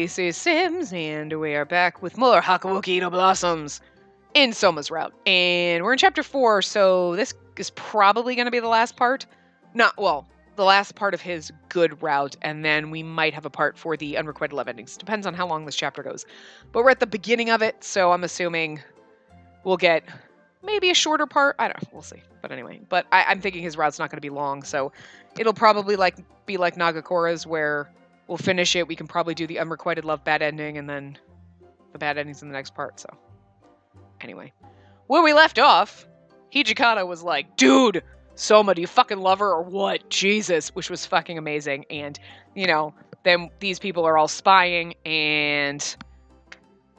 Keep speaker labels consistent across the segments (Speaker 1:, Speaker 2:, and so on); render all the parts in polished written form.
Speaker 1: Spacey Sims, and we are back with more Hakuoki no Blossoms in Soma's route. And we're in chapter 4, so this is probably going to be the last part. The last part of his good route, and then we might have a part for the unrequited love endings. Depends on how long this chapter goes. But we're at the beginning of it, so I'm assuming we'll get maybe a shorter part. I don't know, we'll see. But anyway, I'm thinking his route's not going to be long, so it'll probably be like Nagakura's, where we'll finish it. We can probably do the unrequited love bad ending, and then the bad endings in the next part. So, anyway, where we left off, Hijikata was like, "Dude, Soma, do you fucking love her or what? Jesus," which was fucking amazing. And then these people are all spying, and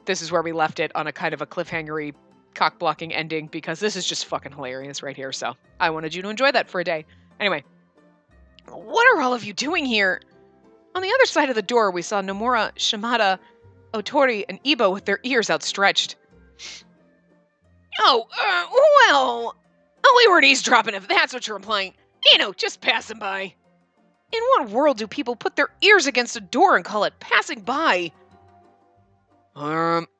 Speaker 1: this is where we left it, on a kind of a cliffhangery, cock-blocking ending, because this is just fucking hilarious right here. So I wanted you to enjoy that for a day. Anyway, what are all of you doing here? On the other side of the door, we saw Nomura, Shimada, Otori, and Ibo with their ears outstretched. We weren't eavesdropping, if that's what you're implying. Just passing by. In what world do people put their ears against a door and call it passing by?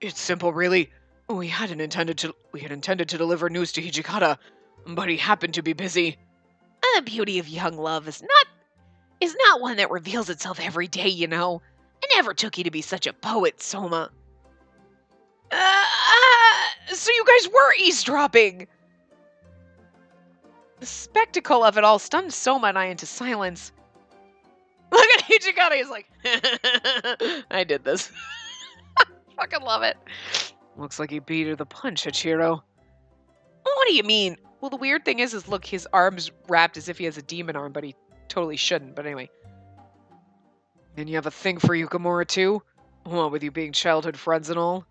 Speaker 1: It's simple, really. We had intended to deliver news to Hijikata, but he happened to be busy. The beauty of young love is not one that reveals itself every day, It never took you to be such a poet, Soma. So you guys were eavesdropping! The spectacle of it all stunned Soma and I into silence. Look at Hijikata, he's like, I did this. Fucking love it. Looks like he beat her the punch, Hachiro. What do you mean? Well, the weird thing is look, his arm's wrapped as if he has a demon arm, but he totally shouldn't. But anyway. And you have a thing for Yukimura too? Well, with you being childhood friends and all?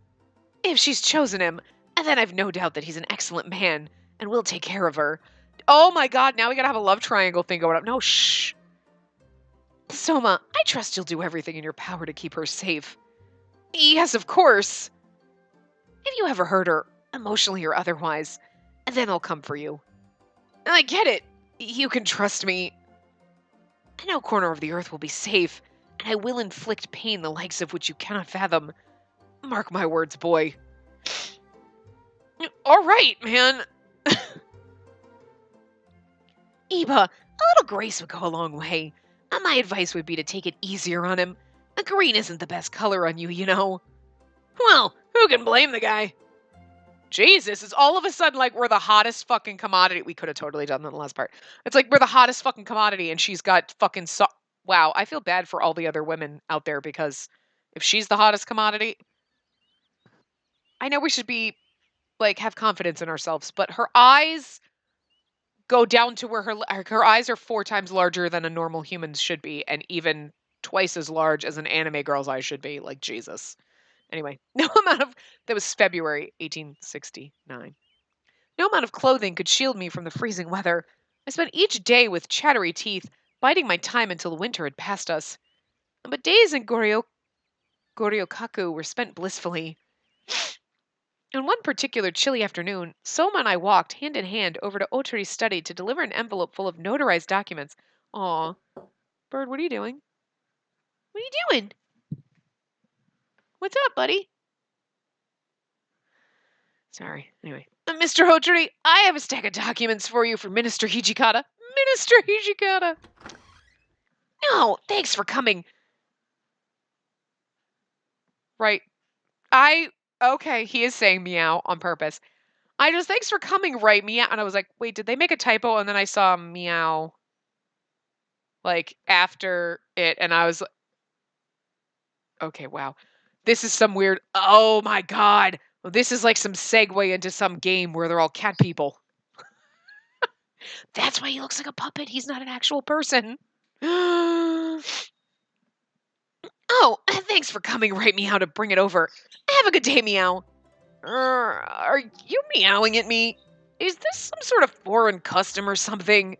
Speaker 1: If she's chosen him, and then I've no doubt that he's an excellent man, and will take care of her. Oh my god, now we gotta have a love triangle thing going up. No, shh. Soma, I trust you'll do everything in your power to keep her safe. Yes, of course. If you ever hurt her, emotionally or otherwise, then I'll come for you. I get it. You can trust me. No corner of the earth will be safe, and I will inflict pain the likes of which you cannot fathom. Mark my words, boy. All right, man. Iba, a little grace would go a long way. My advice would be to take it easier on him. Green isn't the best color on you, Well, who can blame the guy? Jesus, it's all of a sudden like we're the hottest fucking commodity. We could have totally done that in the last part. It's like we're the hottest fucking commodity, and she's got fucking wow, I feel bad for all the other women out there, because if she's the hottest commodity, I know we should be, have confidence in ourselves, but her eyes go down to where her eyes are 4 times larger than a normal human's should be, and even twice as large as an anime girl's eyes should be. Like, Jesus. Anyway, that was February 1869. No amount of clothing could shield me from the freezing weather. I spent each day with chattery teeth, biding my time until winter had passed us. But days in Goryokaku were spent blissfully. On one particular chilly afternoon, Soma and I walked hand in hand over to Otori's study to deliver an envelope full of notarized documents. Aw. Bird, what are you doing? What are you doing? What's up, buddy? Sorry. Anyway. Mr. Hotori, I have a stack of documents for you for Minister Hijikata. Minister Hijikata! No, thanks for coming. Right. Okay, he is saying meow on purpose. Thanks for coming, right, meow. And I was like, wait, did they make a typo? And then I saw meow, after it, and I was like, okay, wow. This is some weird, oh my god. This is like some segue into some game where they're all cat people. That's why he looks like a puppet. He's not an actual person. Oh, thanks for coming, right, meow, to bring it over. Have a good day, meow. Are you meowing at me? Is this some sort of foreign custom or something?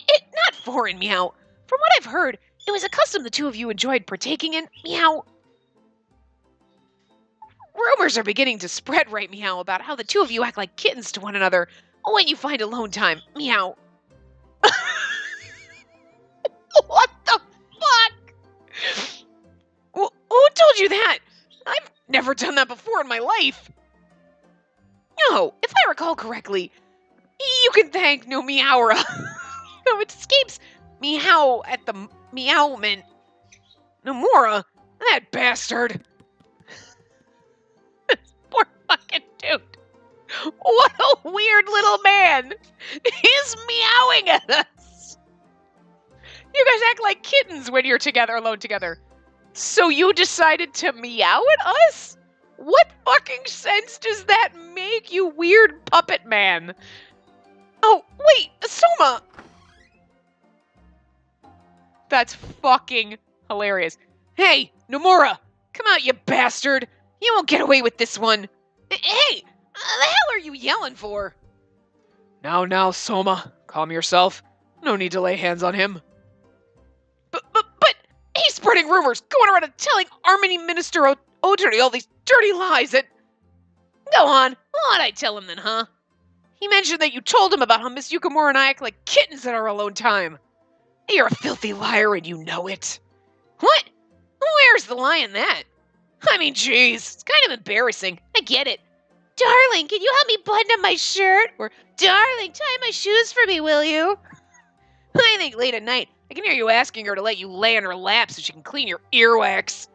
Speaker 1: Not foreign, meow. From what I've heard, it was a custom the two of you enjoyed partaking in, meow. Rumors are beginning to spread, right, meow, about how the two of you act like kittens to one another when you find alone time, meow. What the fuck? Who told you that? I've never done that before in my life. No, if I recall correctly, you can thank no Meowra. No, it escapes Meow at the Meowment. Nomura, that bastard. Poor fucking dude. What a weird little man. He's meowing at us. You guys act like kittens when you're together, alone together. So you decided to meow at us? What fucking sense does that make, you weird puppet man? Oh, wait, Soma! That's fucking hilarious. Hey, Nomura, come out, you bastard. You won't get away with this one. Hey, the hell are you yelling for? Now, Soma, calm yourself. No need to lay hands on him. But he's spreading rumors, going around and telling Armini Minister Oteri all these dirty lies and... Go on, what'd I tell him then, huh? He mentioned that you told him about how Miss Yukimura and I act like kittens at our alone time. You're a filthy liar and you know it. What? Where's the lie in that? I mean, jeez, it's kind of embarrassing. I get it. Darling, can you help me button up my shirt? Or, darling, tie my shoes for me, will you? I think late at night, I can hear you asking her to let you lay on her lap so she can clean your earwax.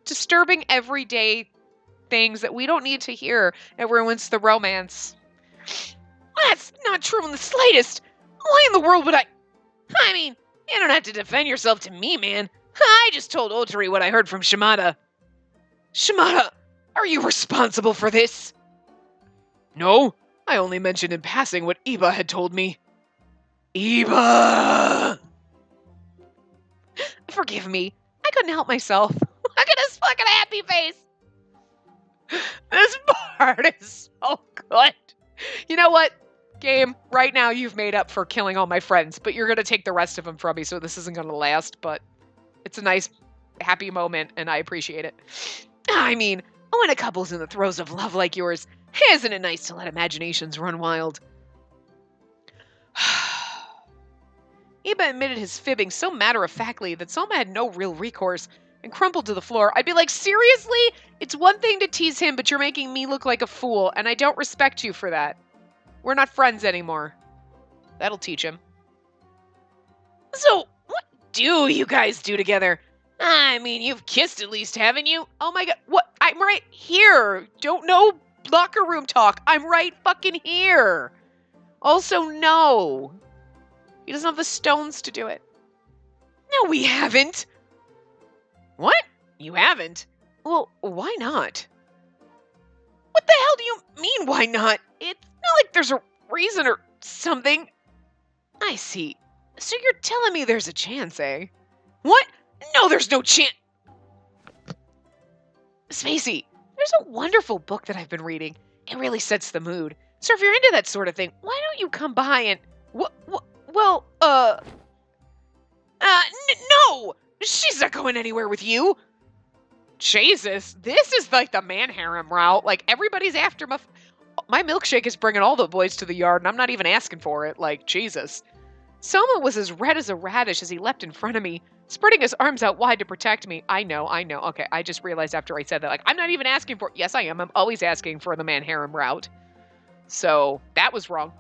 Speaker 1: Disturbing everyday things that we don't need to hear. It ruins the romance. That's not true in the slightest. Why in the world would I mean, you don't have to defend yourself to me, man. I just told Oteri what I heard from Shimada. Shimada, are you responsible for this? No, I only mentioned in passing what Iba had told me. Iba! Forgive me. I couldn't help myself. Look at his fucking happy face. This part is so good. You know what? Game, right now you've made up for killing all my friends, but you're going to take the rest of them from me, so this isn't going to last, but it's a nice, happy moment, and I appreciate it. I mean, when a couple's in the throes of love like yours, isn't it nice to let imaginations run wild? Iba admitted his fibbing so matter-of-factly that Soma had no real recourse and crumpled to the floor. I'd be like, seriously? It's one thing to tease him, but you're making me look like a fool, and I don't respect you for that. We're not friends anymore. That'll teach him. So, what do you guys do together? I mean, you've kissed at least, haven't you? Oh my god, what? I'm right here. Don't know locker room talk. I'm right fucking here. Also, no. He doesn't have the stones to do it. No, we haven't. What? You haven't? Well, why not? What the hell do you mean, why not? It's not like there's a reason or something. I see. So you're telling me there's a chance, eh? What? No, there's no chance. Spacey, there's a wonderful book that I've been reading. It really sets the mood. So if you're into that sort of thing, why don't you come by and... no! She's not going anywhere with you. Jesus, this is like the man harem route. Like, everybody's after my milkshake is bringing all the boys to the yard, and I'm not even asking for it. Like, Jesus. Soma was as red as a radish as he leapt in front of me, spreading his arms out wide to protect me. I know. Okay, I just realized after I said that, like, I'm not even asking for it. Yes, I am. I'm always asking for the man harem route. So, that was wrong.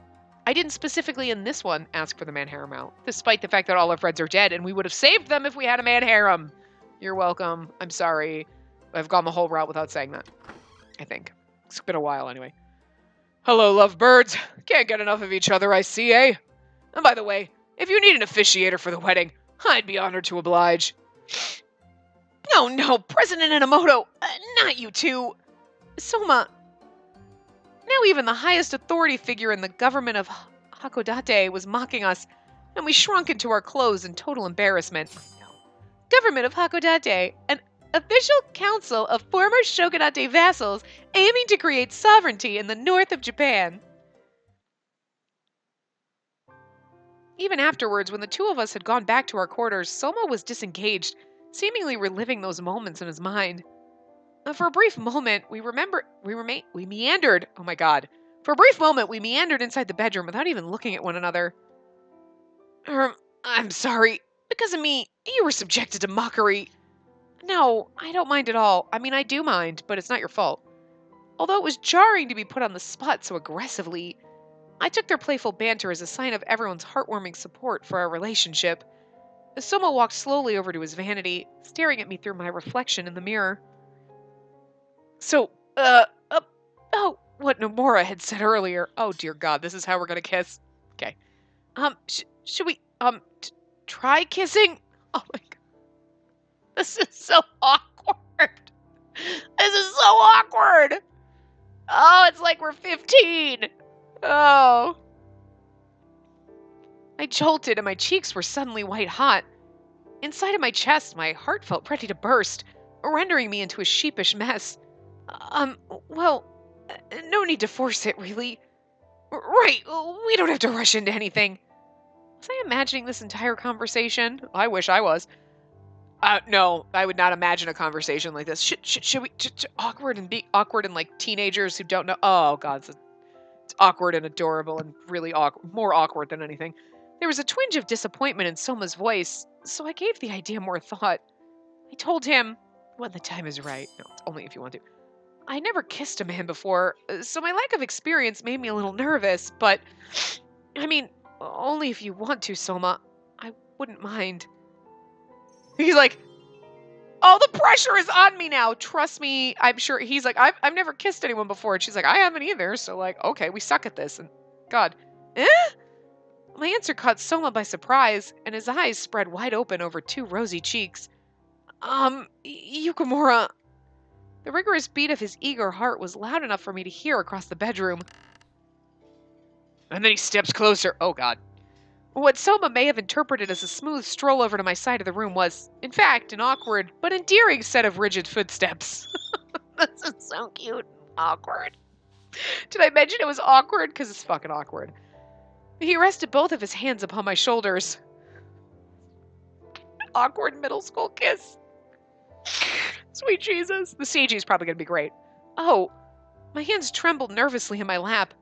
Speaker 1: I didn't specifically in this one ask for the man harem route, despite the fact that all our friends are dead, and we would have saved them if we had a man harem. You're welcome. I'm sorry. I've gone the whole route without saying that. I think. It's been a while anyway. Hello, lovebirds. Can't get enough of each other, I see, eh? And by the way, if you need an officiator for the wedding, I'd be honored to oblige. No, President Inamoto, not you two. Soma. Now even the highest authority figure in the government of Hakodate was mocking us, and we shrunk into our clothes in total embarrassment. Government of Hakodate, an official council of former shogunate vassals aiming to create sovereignty in the north of Japan. Even afterwards, when the two of us had gone back to our quarters, Soma was disengaged, seemingly reliving those moments in his mind. For a brief moment, we meandered. Oh my god. For a brief moment, we meandered inside the bedroom without even looking at one another. I'm sorry. Because of me, you were subjected to mockery. No, I don't mind at all. I mean, I do mind, but it's not your fault. Although it was jarring to be put on the spot so aggressively, I took their playful banter as a sign of everyone's heartwarming support for our relationship. Soma walked slowly over to his vanity, staring at me through my reflection in the mirror. So, oh, what Nomura had said earlier. Oh dear God, this is how we're gonna kiss. Okay. Should we, try kissing? Oh my God. This is so awkward. This is so awkward. Oh, it's like we're 15. Oh. I jolted and my cheeks were suddenly white hot. Inside of my chest, my heart felt ready to burst, rendering me into a sheepish mess. Um, well, no need to force it, really. Right, we don't have to rush into anything. Was I imagining this entire conversation? I wish I was. No, I would not imagine a conversation like this. Should we awkward and be awkward and like teenagers who don't know? Oh God, it's awkward and adorable and really awkward, more awkward than anything. There was a twinge of disappointment in Soma's voice, so I gave the idea more thought. I told him, when the time is right. No, it's only if you want to. I never kissed a man before, so my lack of experience made me a little nervous, but I mean, only if you want to, Soma. I wouldn't mind. He's like, oh, the pressure is on me now. Trust me, I'm sure. He's like, I've never kissed anyone before. And she's like, I haven't either. So, like, okay, we suck at this. And God, eh? My answer caught Soma by surprise, and his eyes spread wide open over two rosy cheeks. Yukimura. The rigorous beat of his eager heart was loud enough for me to hear across the bedroom. And then he steps closer. Oh, God. What Soma may have interpreted as a smooth stroll over to my side of the room was, in fact, an awkward but endearing set of rigid footsteps. This is so cute. Awkward. Did I mention it was awkward? Because it's fucking awkward. He rested both of his hands upon my shoulders. Awkward middle school kiss. Sweet Jesus. The CG is probably going to be great. Oh, my hands trembled nervously in my lap.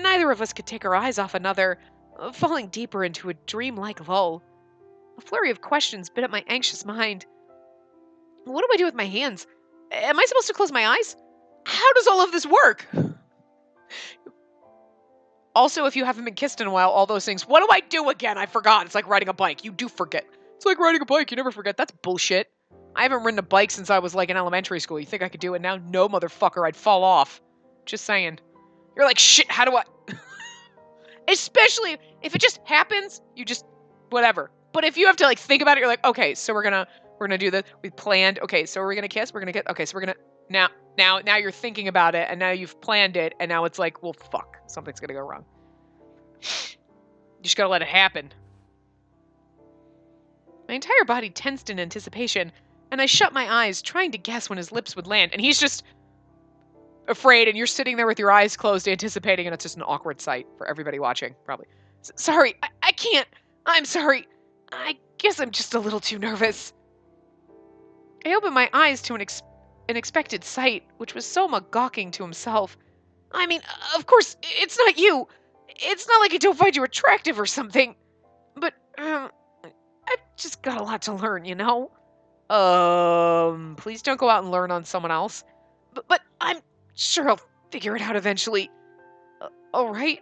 Speaker 1: Neither of us could take our eyes off another, falling deeper into a dreamlike lull. A flurry of questions bit at my anxious mind. What do I do with my hands? Am I supposed to close my eyes? How does all of this work? Also, if you haven't been kissed in a while, all those things. What do I do again? I forgot. It's like riding a bike. You do forget. It's like riding a bike. You never forget. That's bullshit. I haven't ridden a bike since I was like in elementary school. You think I could do it now? No, motherfucker. I'd fall off. Just saying. You're like, shit, how do I... Especially if it just happens, you just... Whatever. But if you have to like think about it, you're like, okay, so we're gonna do this. We planned. Okay, so we're gonna kiss. We're gonna get. Okay, so we're gonna now you're thinking about it, and now you've planned it, and now it's like, well, fuck, something's gonna go wrong. You just gotta let it happen. My entire body tensed in anticipation, and I shut my eyes, trying to guess when his lips would land. And he's just afraid, and you're sitting there with your eyes closed, anticipating, and it's just an awkward sight for everybody watching, probably. Sorry, I can't. I'm sorry. I guess I'm just a little too nervous. I opened my eyes to an unexpected sight, which was Soma gawking to himself. I mean, of course, it's not you. It's not like I don't find you attractive or something. But, I've just got a lot to learn, you know? Please don't go out and learn on someone else. But I'm sure I'll figure it out eventually. Alright?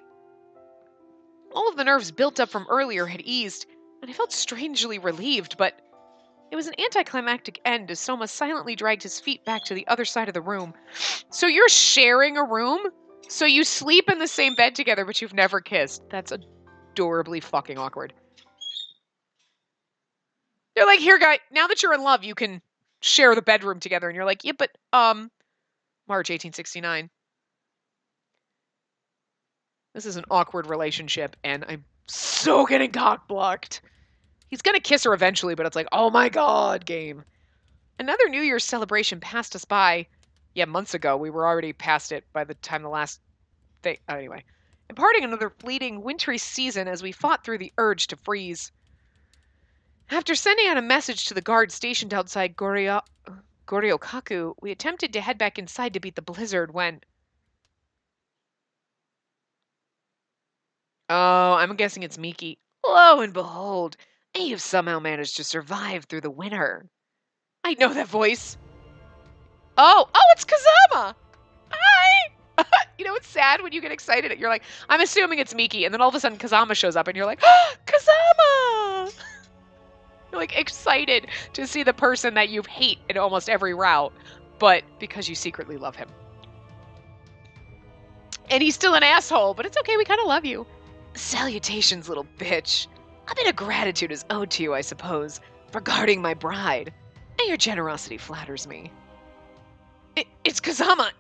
Speaker 1: All of the nerves built up from earlier had eased, and I felt strangely relieved, but it was an anticlimactic end as Soma silently dragged his feet back to the other side of the room. So you're sharing a room? So you sleep in the same bed together, but you've never kissed. That's adorably fucking awkward. They're like, here, guy, now that you're in love, you can share the bedroom together. And you're like, yeah, but, March 1869. This is an awkward relationship, and I'm so getting cock-blocked. He's gonna kiss her eventually, but it's like, oh my God, game. Another New Year's celebration passed us by. Yeah, months ago. We were already past it by the time the last thing. Anyway. Imparting another fleeting, wintry season as we fought through the urge to freeze. After sending out a message to the guard stationed outside Goryokaku, we attempted to head back inside to beat the blizzard when... Oh, I'm guessing it's Miki. Lo and behold, you've somehow managed to survive through the winter. I know that voice. Oh, it's Kazama! Hi! You know, it's sad when you get excited. You're like, I'm assuming it's Miki, and then all of a sudden Kazama shows up, and you're like, Kazama! You're like excited to see the person that you hate in almost every route, but because you secretly love him. And he's still an asshole, but it's okay, we kind of love you. Salutations, little bitch. A bit of gratitude is owed to you, I suppose, for guarding my bride, and your generosity flatters me. It's Kazama,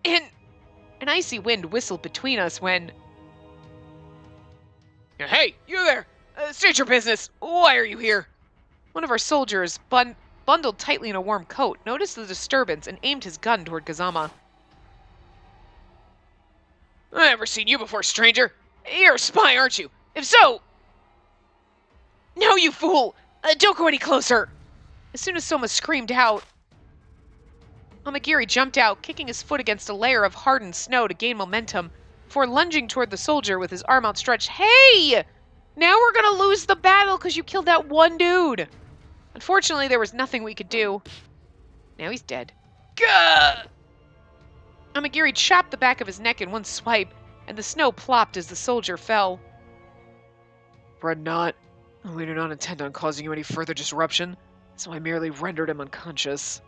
Speaker 1: and an icy wind whistled between us when... Hey, you there! State your business. Why are you here? One of our soldiers, bundled tightly in a warm coat, noticed the disturbance and aimed his gun toward Kazama. I've never seen you before, stranger. You're a spy, aren't you? If so... No, you fool! Don't go any closer! As soon as Soma screamed out, Amagiri jumped out, kicking his foot against a layer of hardened snow to gain momentum, before lunging toward the soldier with his arm outstretched. Hey! Now we're gonna lose the battle because you killed that one dude! Unfortunately, there was nothing we could do. Now he's dead. Gah! Amagiri chopped the back of his neck in one swipe, and the snow plopped as the soldier fell. Fret not. We do not intend on causing you any further disruption, so I merely rendered him unconscious.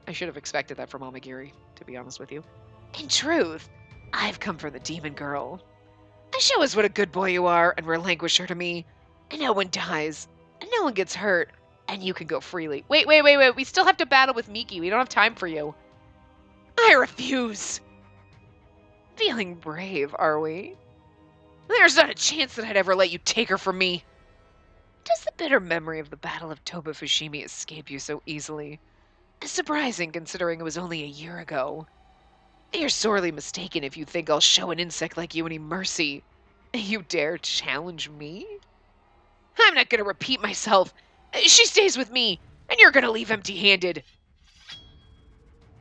Speaker 1: I should have expected that from Amagiri, to be honest with you. In truth, I've come for the demon girl. Show us what a good boy you are, and relinquish her to me. And no one dies, and no one gets hurt, and you can go freely. Wait. We still have to battle with Miki. We don't have time for you. I refuse. Feeling brave, are we? There's not a chance that I'd ever let you take her from me. Does the bitter memory of the Battle of Toba Fushimi escape you so easily? Surprising, considering it was only a year ago. You're sorely mistaken if you think I'll show an insect like you any mercy. You dare challenge me? I'm not gonna repeat myself. She stays with me, and you're gonna leave empty-handed.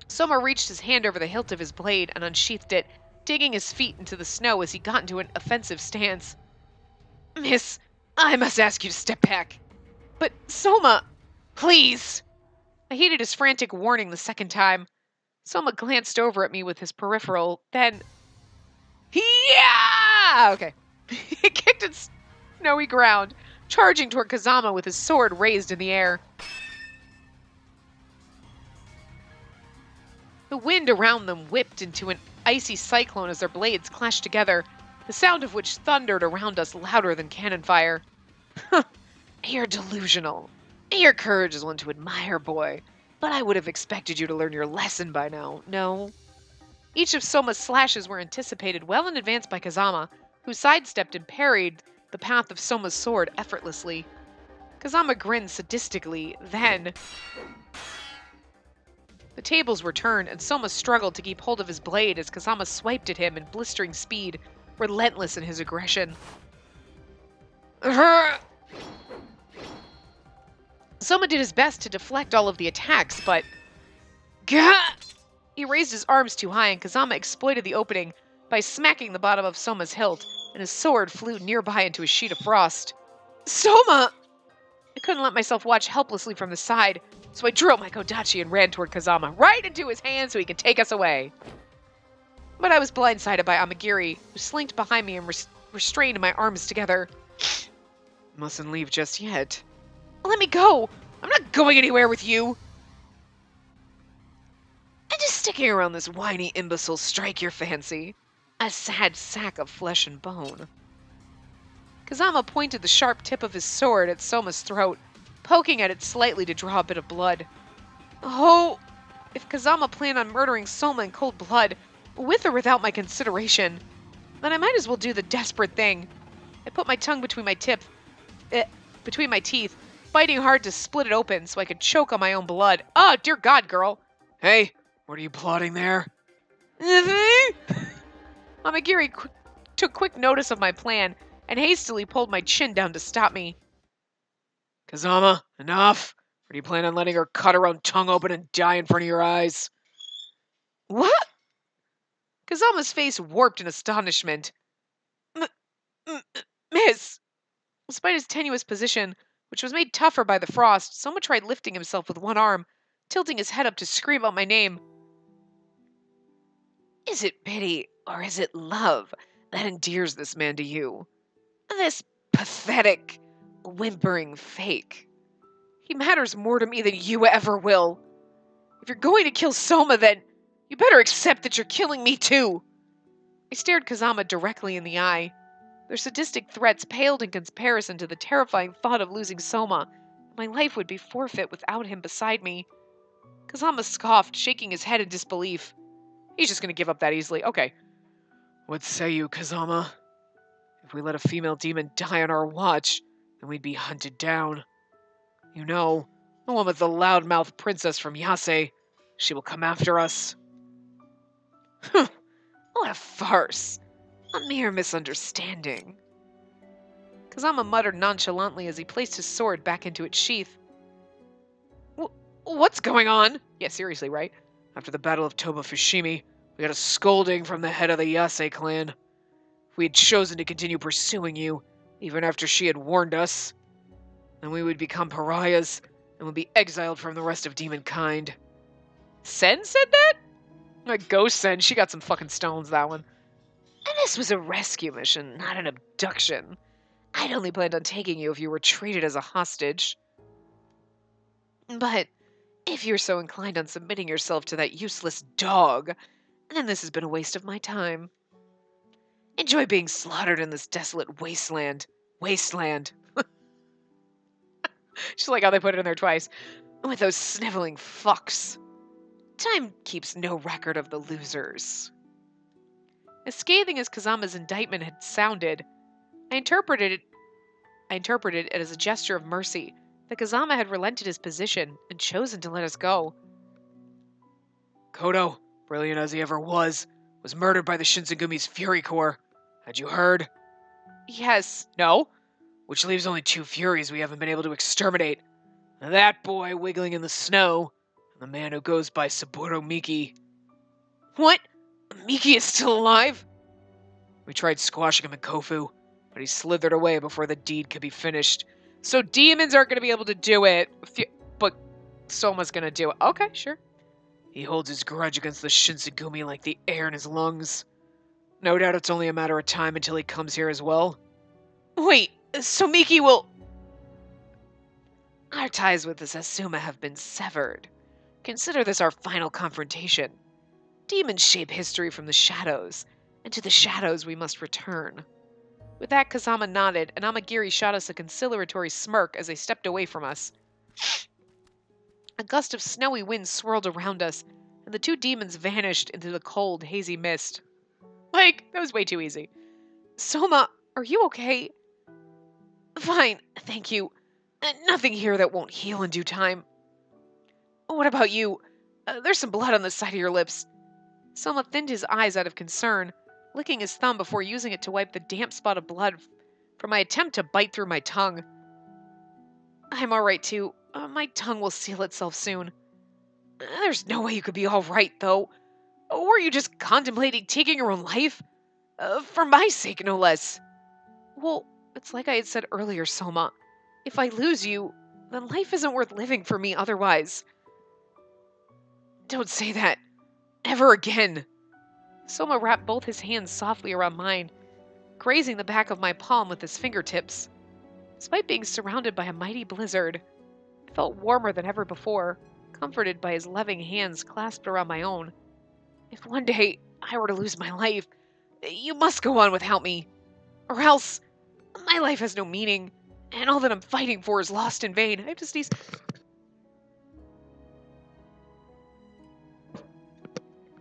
Speaker 1: Soma reached his hand over the hilt of his blade and unsheathed it, digging his feet into the snow as he got into an offensive stance. Miss, I must ask you to step back. But Soma, please. I heeded his frantic warning the second time. Soma glanced over at me with his peripheral, then... Yeah! Okay. He kicked at snowy ground, charging toward Kazama with his sword raised in the air. The wind around them whipped into an icy cyclone as their blades clashed together, the sound of which thundered around us louder than cannon fire. You're delusional. Your courage is one to admire, boy, but I would have expected you to learn your lesson by now, no? Each of Soma's slashes were anticipated well in advance by Kazama, who sidestepped and parried the path of Soma's sword effortlessly. Kazama grinned sadistically, then... The tables were turned, and Soma struggled to keep hold of his blade as Kazama swiped at him in blistering speed, relentless in his aggression. Soma did his best to deflect all of the attacks, but... Gah! He raised his arms too high, and Kazama exploited the opening by smacking the bottom of Soma's hilt, and his sword flew nearby into a sheet of frost. Soma! I couldn't let myself watch helplessly from the side, so I drew out my Kodachi and ran toward Kazama, right into his hand so he could take us away. But I was blindsided by Amagiri, who slinked behind me and restrained my arms together. Mustn't leave just yet. Let me go! I'm not going anywhere with you! And just sticking around this whiny imbecile strike your fancy. A sad sack of flesh and bone. Kazama pointed the sharp tip of his sword at Soma's throat, poking at it slightly to draw a bit of blood. Oh, if Kazama planned on murdering Soma in cold blood, with or without my consideration, then I might as well do the desperate thing. I put my tongue between my teeth, fighting hard to split it open so I could choke on my own blood. Oh, dear God, girl. Hey, what are you plotting there? Amagiri took quick notice of my plan and hastily pulled my chin down to stop me. Kazama, enough! Or do you plan on letting her cut her own tongue open and die in front of your eyes? What? Kazama's face warped in astonishment. Miss! Despite his tenuous position, which was made tougher by the frost. Soma tried lifting himself with one arm, tilting his head up to scream out my name. Is it pity, or is it love, that endears this man to you? This pathetic, whimpering fake. He matters more to me than you ever will. If you're going to kill Soma, then you better accept that you're killing me too. I stared Kazama directly in the eye. Their sadistic threats paled in comparison to the terrifying thought of losing Soma. My life would be forfeit without him beside me. Kazama scoffed, shaking his head in disbelief. He's just going to give up that easily. Okay. What say you, Kazama? If we let a female demon die on our watch, then we'd be hunted down. You know, the one with the loudmouth princess from Yase. She will come after us. What a farce. A mere misunderstanding. Kazama muttered nonchalantly as he placed his sword back into its sheath. What's going on? Yeah, seriously, right? After the Battle of Toba Fushimi, we got a scolding from the head of the Yase clan. If we had chosen to continue pursuing you, even after she had warned us, then we would become pariahs and would be exiled from the rest of demonkind. Sen said that? Like Ghost Sen, she got some fucking stones, that one. And this was a rescue mission, not an abduction. I'd only planned on taking you if you were treated as a hostage. But if you're so inclined on submitting yourself to that useless dog, then this has been a waste of my time. Enjoy being slaughtered in this desolate wasteland. Wasteland. Just like how they put it in there twice. With those sniveling fucks. Time keeps no record of the losers. As scathing as Kazama's indictment had sounded, I interpreted it as a gesture of mercy that Kazama had relented his position and chosen to let us go. Kodo, brilliant as he ever was murdered by the Shinsegumi's Fury Corps. Had you heard? Yes. No? Which leaves only 2 Furies we haven't been able to exterminate. That boy wiggling in the snow, and the man who goes by Saburo Miki. What? Miki is still alive? We tried squashing him in Kofu, but he slithered away before the deed could be finished. So demons aren't going to be able to do it, but Soma's going to do it. Okay, sure. He holds his grudge against the Shinsengumi like the air in his lungs. No doubt it's only a matter of time until he comes here as well. Wait, so Miki will... Our ties with the Sasuma have been severed. Consider this our final confrontation. Demons shape history from the shadows, and to the shadows we must return. With that, Kazama nodded, and Amagiri shot us a conciliatory smirk as they stepped away from us. A gust of snowy wind swirled around us, and the 2 demons vanished into the cold, hazy mist. Like, that was way too easy. Soma, are you okay? Fine, thank you. Nothing here that won't heal in due time. What about you? There's some blood on the side of your lips. Soma thinned his eyes out of concern, licking his thumb before using it to wipe the damp spot of blood from my attempt to bite through my tongue. I'm alright too. My tongue will seal itself soon. There's no way you could be alright, though. Were you just contemplating taking your own life? For my sake, no less. Well, it's like I had said earlier, Soma. If I lose you, then life isn't worth living for me otherwise. Don't say that. Ever again. Soma wrapped both his hands softly around mine, grazing the back of my palm with his fingertips. Despite being surrounded by a mighty blizzard, I felt warmer than ever before, comforted by his loving hands clasped around my own. If one day I were to lose my life, you must go on without me. Or else, my life has no meaning, and all that I'm fighting for is lost in vain. I have to sneeze.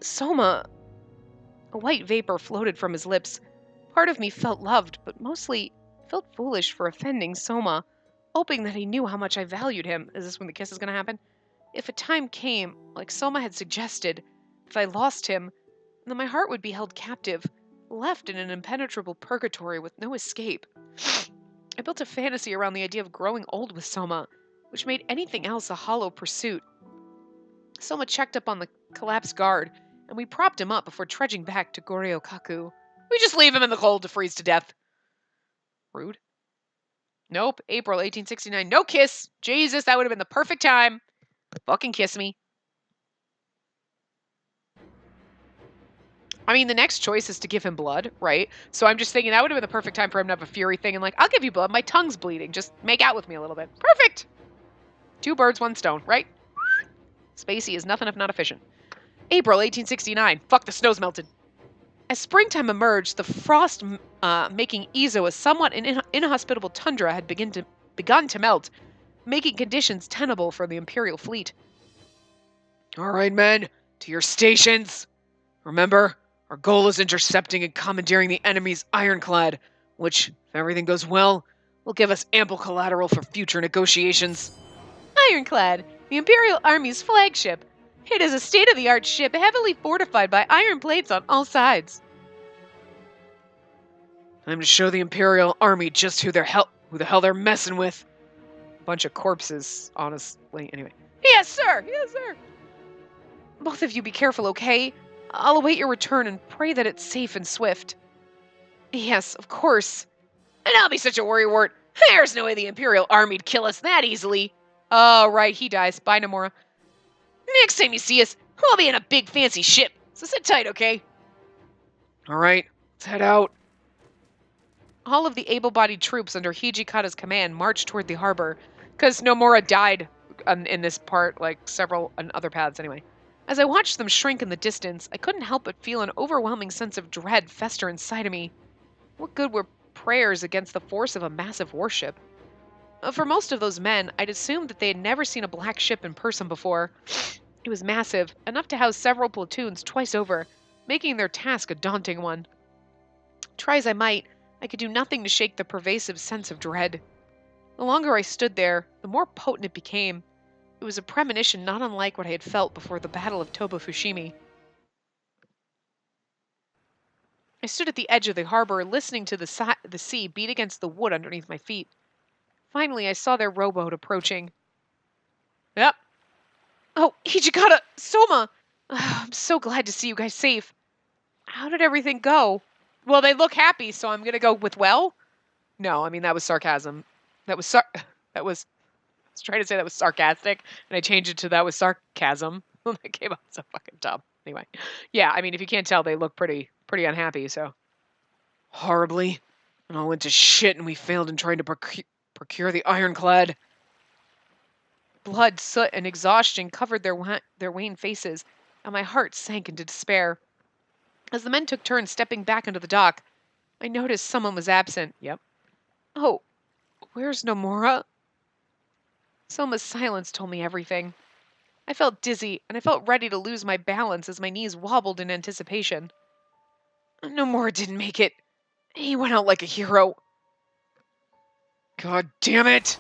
Speaker 1: Soma. A white vapor floated from his lips. Part of me felt loved, but mostly felt foolish for offending Soma, hoping that he knew how much I valued him. Is this when the kiss is going to happen? If a time came, like Soma had suggested, if I lost him, then my heart would be held captive, left in an impenetrable purgatory with no escape. I built a fantasy around the idea of growing old with Soma, which made anything else a hollow pursuit. Soma checked up on the collapsed guard, and we propped him up before trudging back to Goryokaku. We just leave him in the cold to freeze to death. Rude. Nope. April 1869. No kiss. Jesus, that would have been the perfect time. Fucking kiss me. I mean, the next choice is to give him blood, right? So I'm just thinking that would have been the perfect time for him to have a fury thing and like, I'll give you blood. My tongue's bleeding. Just make out with me a little bit. Perfect. 2 birds, 1 stone, right? Spacey is nothing if not efficient. April 1869. Fuck, the snow's melted. As springtime emerged, the frost making Izo a somewhat inhospitable tundra had begun to melt, making conditions tenable for the Imperial fleet. All right, men, to your stations. Remember, our goal is intercepting and commandeering the enemy's ironclad, which, if everything goes well, will give us ample collateral for future negotiations. Ironclad, the Imperial Army's flagship. It is a state-of-the-art ship heavily fortified by iron plates on all sides. Time to show the Imperial Army just who the hell they're messing with. A bunch of corpses, honestly. Anyway. Yes, sir! Yes, sir! Both of you be careful, okay? I'll await your return and pray that it's safe and swift. Yes, of course. And I'll be such a worrywart. There's no way the Imperial Army'd kill us that easily. Oh, right, he dies. Bye, Nomura. Next time you see us, we'll be in a big fancy ship, so sit tight, okay? All right, let's head out. All of the able-bodied troops under Hijikata's command marched toward the harbor, because Nomura died in this part, like several on other paths anyway. As I watched them shrink in the distance, I couldn't help but feel an overwhelming sense of dread fester inside of me. What good were prayers against the force of a massive warship? For most of those men, I'd assumed that they had never seen a black ship in person before. It was massive, enough to house several platoons twice over, making their task a daunting one. Try as I might, I could do nothing to shake the pervasive sense of dread. The longer I stood there, the more potent it became. It was a premonition not unlike what I had felt before the Battle of Toba Fushimi. I stood at the edge of the harbor, listening to the sea beat against the wood underneath my feet. Finally, I saw their rowboat approaching. Yep. Oh, Hijikata! Soma! I'm so glad to see you guys safe. How did everything go? Well, they look happy, so I'm gonna go with well? No, I mean, that was sarcasm. I was trying to say that was sarcastic, and I changed it to that was sarcasm. That came out so fucking dumb. Anyway. Yeah, I mean, if you can't tell, they look pretty unhappy, so. Horribly. It all went to shit, and we failed in trying to procure the ironclad. Blood, soot, and exhaustion covered their wan faces, and my heart sank into despair. As the men took turns stepping back into the dock, I noticed someone was absent. Yep. Oh, where's Nomura? Soma's silence told me everything. I felt dizzy, and I felt ready to lose my balance as my knees wobbled in anticipation. Nomura didn't make it. He went out like a hero. God damn it!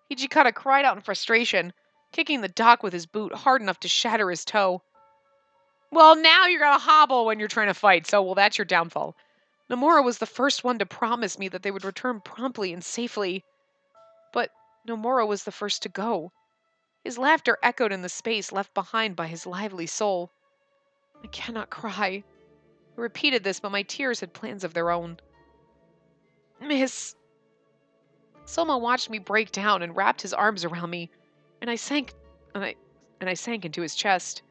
Speaker 1: Hijikata cried out in frustration, kicking the dock with his boot hard enough to shatter his toe. Well, now you're gonna hobble when you're trying to fight, so, well, that's your downfall. Nomura was the first one to promise me that they would return promptly and safely. But Nomura was the first to go. His laughter echoed in the space left behind by his lively soul. I cannot cry. I repeated this, but my tears had plans of their own. Miss... Soma watched me break down and wrapped his arms around me, and I sank into his chest.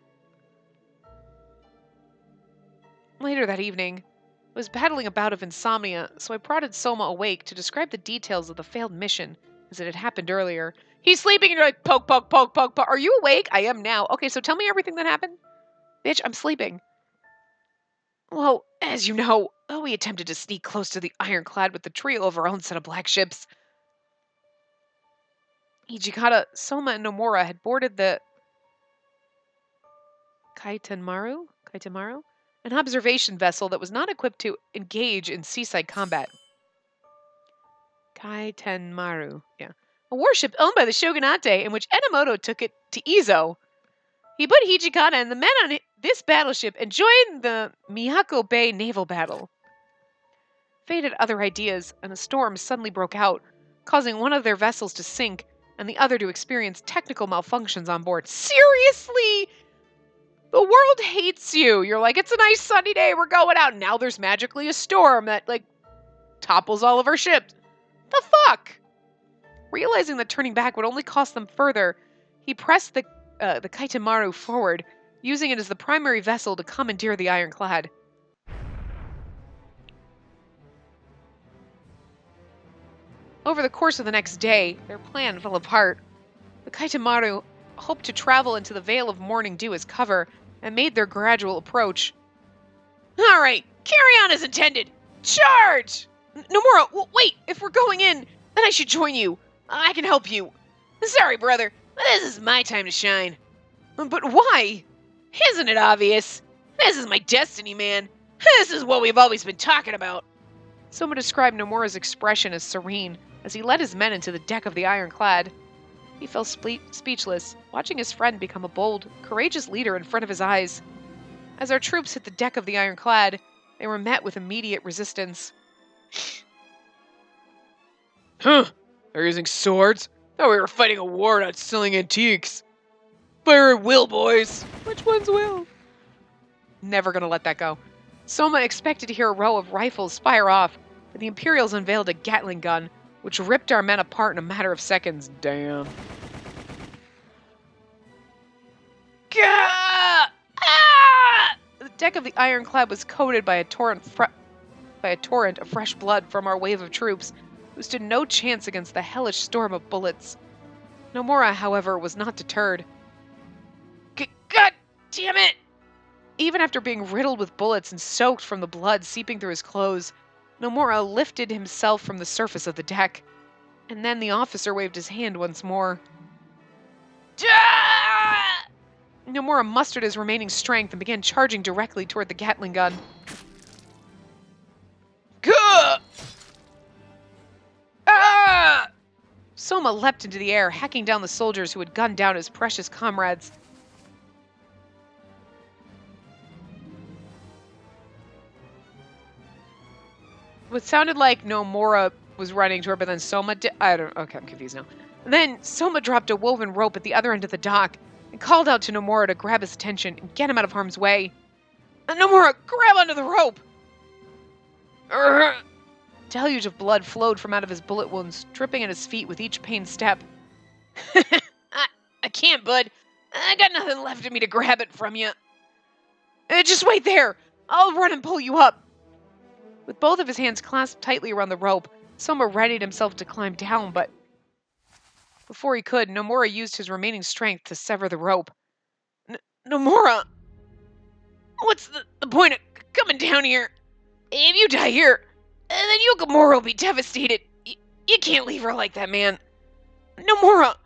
Speaker 1: Later that evening, I was battling a bout of insomnia, so I prodded Soma awake to describe the details of the failed mission as it had happened earlier. He's sleeping and you're like, poke, poke, poke, poke, poke. Are you awake? I am now. Okay, so tell me everything that happened. Bitch, I'm sleeping. Well, as you know, we attempted to sneak close to the ironclad with the trio of our own set of black ships. Hijikata, Soma, and Nomura had boarded the Kaitamaru, an observation vessel that was not equipped to engage in seaside combat. Kaitenmaru, yeah. A warship owned by the shogunate in which Enomoto took it to Izo. He put Hijikata and the men on this battleship and joined the Miyako Bay naval battle. Fate had other ideas, and a storm suddenly broke out, causing one of their vessels to sink and the other to experience technical malfunctions on board. Seriously? The world hates you. You're like, it's a nice sunny day, we're going out. Now there's magically a storm that, like, topples all of our ships. The fuck? Realizing that turning back would only cost them further, he pressed the Kaitamaru forward, using it as the primary vessel to commandeer the ironclad. Over the course of the next day, their plan fell apart. The Kaitamaru hoped to travel into the Veil of Morning Dew as cover, and made their gradual approach. All right, carry on as intended. Charge! Nomura, wait, if we're going in, then I should join you. I can help you. Sorry, brother, but this is my time to shine. But why? Isn't it obvious? This is my destiny, man. This is what we've always been talking about. Soma described Nomura's expression as serene as he led his men into the deck of the ironclad. He fell speechless, watching his friend become a bold, courageous leader in front of his eyes. As our troops hit the deck of the ironclad, they were met with immediate resistance. Huh? They're using swords? Thought we were fighting a war, not selling antiques. Fire at will, boys. Which one's will? Never gonna let that go. Soma expected to hear a row of rifles fire off, but the Imperials unveiled a Gatling gun, which ripped our men apart in a matter of seconds. Damn. Gah! Ah! The deck of the ironclad was coated by a torrent of fresh blood from our wave of troops, who stood no chance against the hellish storm of bullets. Nomura, however, was not deterred. God damn it! Even after being riddled with bullets and soaked from the blood seeping through his clothes, Nomura lifted himself from the surface of the deck. And then the officer waved his hand once more. Ah! Nomura mustered his remaining strength and began charging directly toward the Gatling gun. Gah! Ah! Soma leapt into the air, hacking down the soldiers who had gunned down his precious comrades. What sounded like Nomura was running toward, but then Soma did. Okay, I'm confused now. And then Soma dropped a woven rope at the other end of the dock and called out to Nomura to grab his attention and get him out of harm's way. Nomura, grab onto the rope! A deluge of blood flowed from out of his bullet wounds, dripping at his feet with each pained step. I can't, bud. I got nothing left in me to grab it from you. Just wait there. I'll run and pull you up. With both of his hands clasped tightly around the rope, Soma readied himself to climb down, but before he could, Nomura used his remaining strength to sever the rope. Nomura! What's the point of coming down here? If you die here, then Yokomura will be devastated. You can't leave her like that, man. Nomura!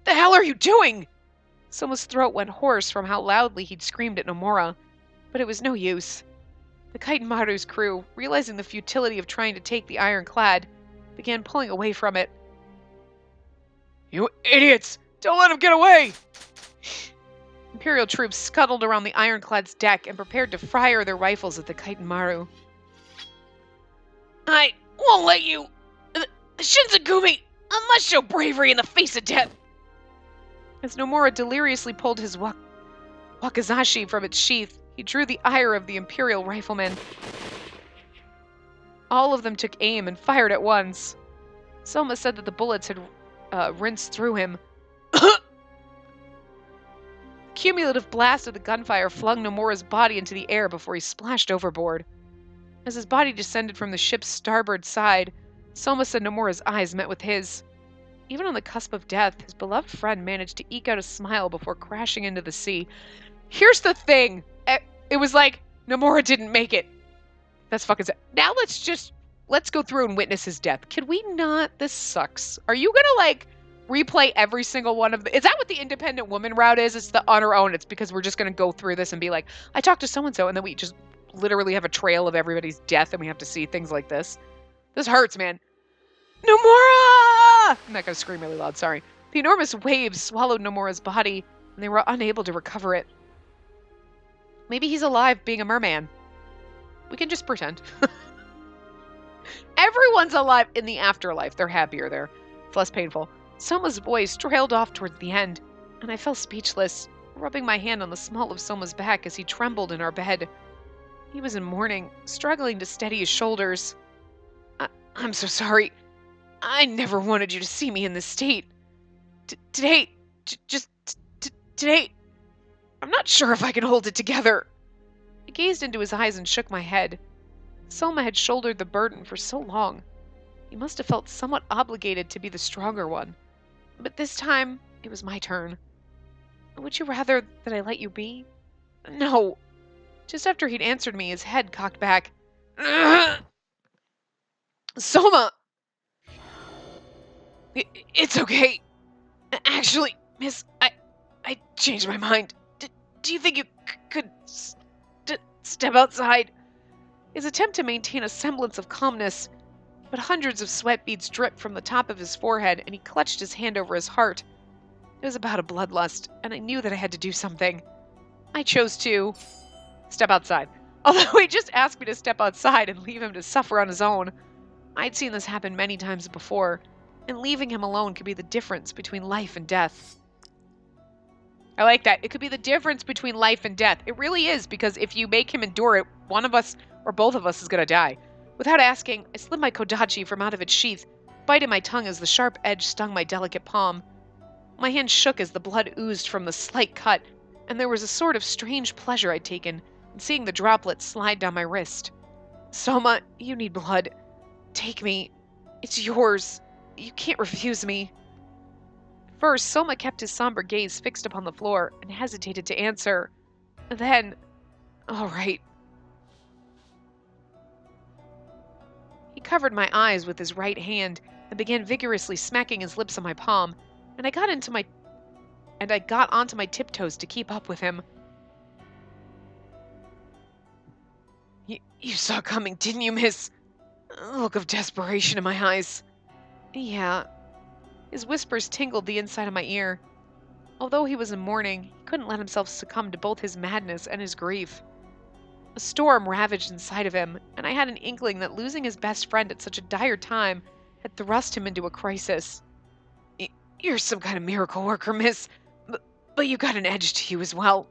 Speaker 1: The hell are you doing? Soma's throat went hoarse from how loudly he'd screamed at Nomura, but it was no use. The Kaitamaru's crew, realizing the futility of trying to take the ironclad, began pulling away from it. You idiots! Don't let him get away! Imperial troops scuttled around the ironclad's deck and prepared to fire their rifles at the Kaitamaru. I won't let you! Shinzagumi! I must show bravery in the face of death! As Nomura deliriously pulled his wakizashi from its sheath, he drew the ire of the Imperial riflemen. All of them took aim and fired at once. Soma said that the bullets had rinsed through him. Cumulative blast of the gunfire flung Nomura's body into the air before he splashed overboard. As his body descended from the ship's starboard side, Soma said Nomura's eyes met with his. Even on the cusp of death, his beloved friend managed to eke out a smile before crashing into the sea. Here's the thing! It was like, Nomura didn't make it. That's fucking sad. Now let's go through and witness his death. Can we not? This sucks. Are you gonna, replay every single one of the... Is that what the independent woman route is? It's the on her own. It's because we're just gonna go through this and be like, I talked to so-and-so, and then we just literally have a trail of everybody's death, and we have to see things like this. This hurts, man. Nomura! I'm not gonna scream really loud, sorry. The enormous waves swallowed Nomura's body, and they were unable to recover it. Maybe he's alive being a merman. We can just pretend. Everyone's alive in the afterlife. They're happier there. It's less painful. Soma's voice trailed off towards the end, and I fell speechless, rubbing my hand on the small of Soma's back as he trembled in our bed. He was in mourning, struggling to steady his shoulders. I'm so sorry. I never wanted you to see me in this state. Today, today, I'm not sure if I can hold it together. I gazed into his eyes and shook my head. Soma had shouldered the burden for so long. He must have felt somewhat obligated to be the stronger one. But this time, it was my turn. Would you rather that I let you be? No. Just after he'd answered me, his head cocked back. Soma! It's okay. Actually, miss, I changed my mind. Do you think you could step outside? His attempt to maintain a semblance of calmness, but hundreds of sweat beads dripped from the top of his forehead, and he clutched his hand over his heart. It was about a bloodlust, and I knew that I had to do something. I chose to step outside. Although he just asked me to step outside and leave him to suffer on his own. I'd seen this happen many times before, and leaving him alone could be the difference between life and death. I like that. It could be the difference between life and death. It really is, because if you make him endure it, one of us or both of us is going to die. Without asking, I slid my kodachi from out of its sheath, biting my tongue as the sharp edge stung my delicate palm. My hand shook as the blood oozed from the slight cut, and there was a sort of strange pleasure I'd taken in seeing the droplets slide down my wrist. Soma, you need blood. Take me. It's yours. You can't refuse me. First, Soma kept his somber gaze fixed upon the floor and hesitated to answer. Then, all right. He covered my eyes with his right hand and began vigorously smacking his lips on my palm, and I got onto my tiptoes to keep up with him. You saw coming, didn't you, miss? A look of desperation in my eyes. Yeah. His whispers tingled the inside of my ear. Although he was in mourning, he couldn't let himself succumb to both his madness and his grief. A storm ravaged inside of him, and I had an inkling that losing his best friend at such a dire time had thrust him into a crisis. You're some kind of miracle worker, miss, but you got an edge to you as well.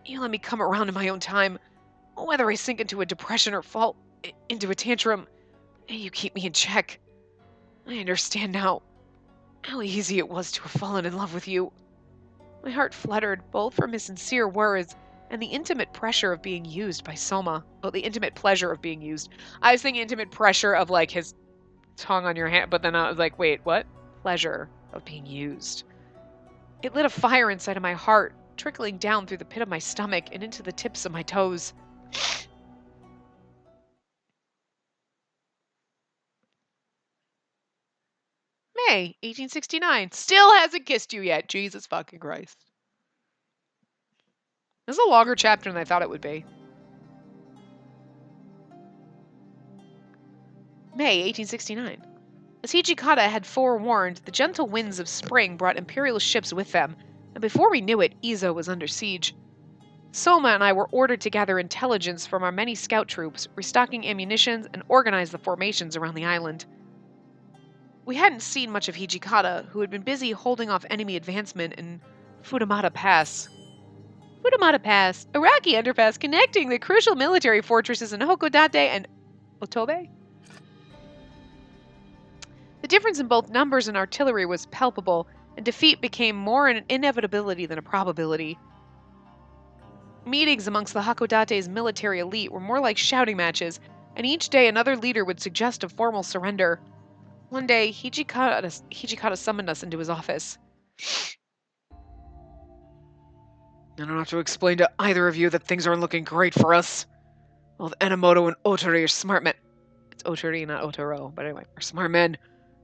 Speaker 1: You let me come around in my own time, whether I sink into a depression or fall into a tantrum, you keep me in check. I understand now how easy it was to have fallen in love with you. My heart fluttered, both from his sincere words and the intimate pressure of being used by Soma. Oh, the intimate pleasure of being used. I was thinking intimate pressure of, like, his tongue on your hand, but then I was like, wait, what? Pleasure of being used. It lit a fire inside of my heart, trickling down through the pit of my stomach and into the tips of my toes. May 1869. Still hasn't kissed you yet. Jesus fucking Christ. This is a longer chapter than I thought it would be. May 1869. As Hijikata had forewarned, the gentle winds of spring brought imperial ships with them, and before we knew it, Izo was under siege. Soma and I were ordered to gather intelligence from our many scout troops, restocking ammunitions, and organize the formations around the island. We hadn't seen much of Hijikata, who had been busy holding off enemy advancement in Futamata Pass. Futamata Pass, a rocky underpass connecting the crucial military fortresses in Hakodate and Otobe? The difference in both numbers and artillery was palpable, and defeat became more an inevitability than a probability. Meetings amongst the Hakodate's military elite were more like shouting matches, and each day another leader would suggest a formal surrender. One day, Hijikata summoned us into his office. I don't have to explain to either of you that things aren't looking great for us. Both Enomoto and Otori are smart men. It's Otori, not Otoro, but anyway, are smart men.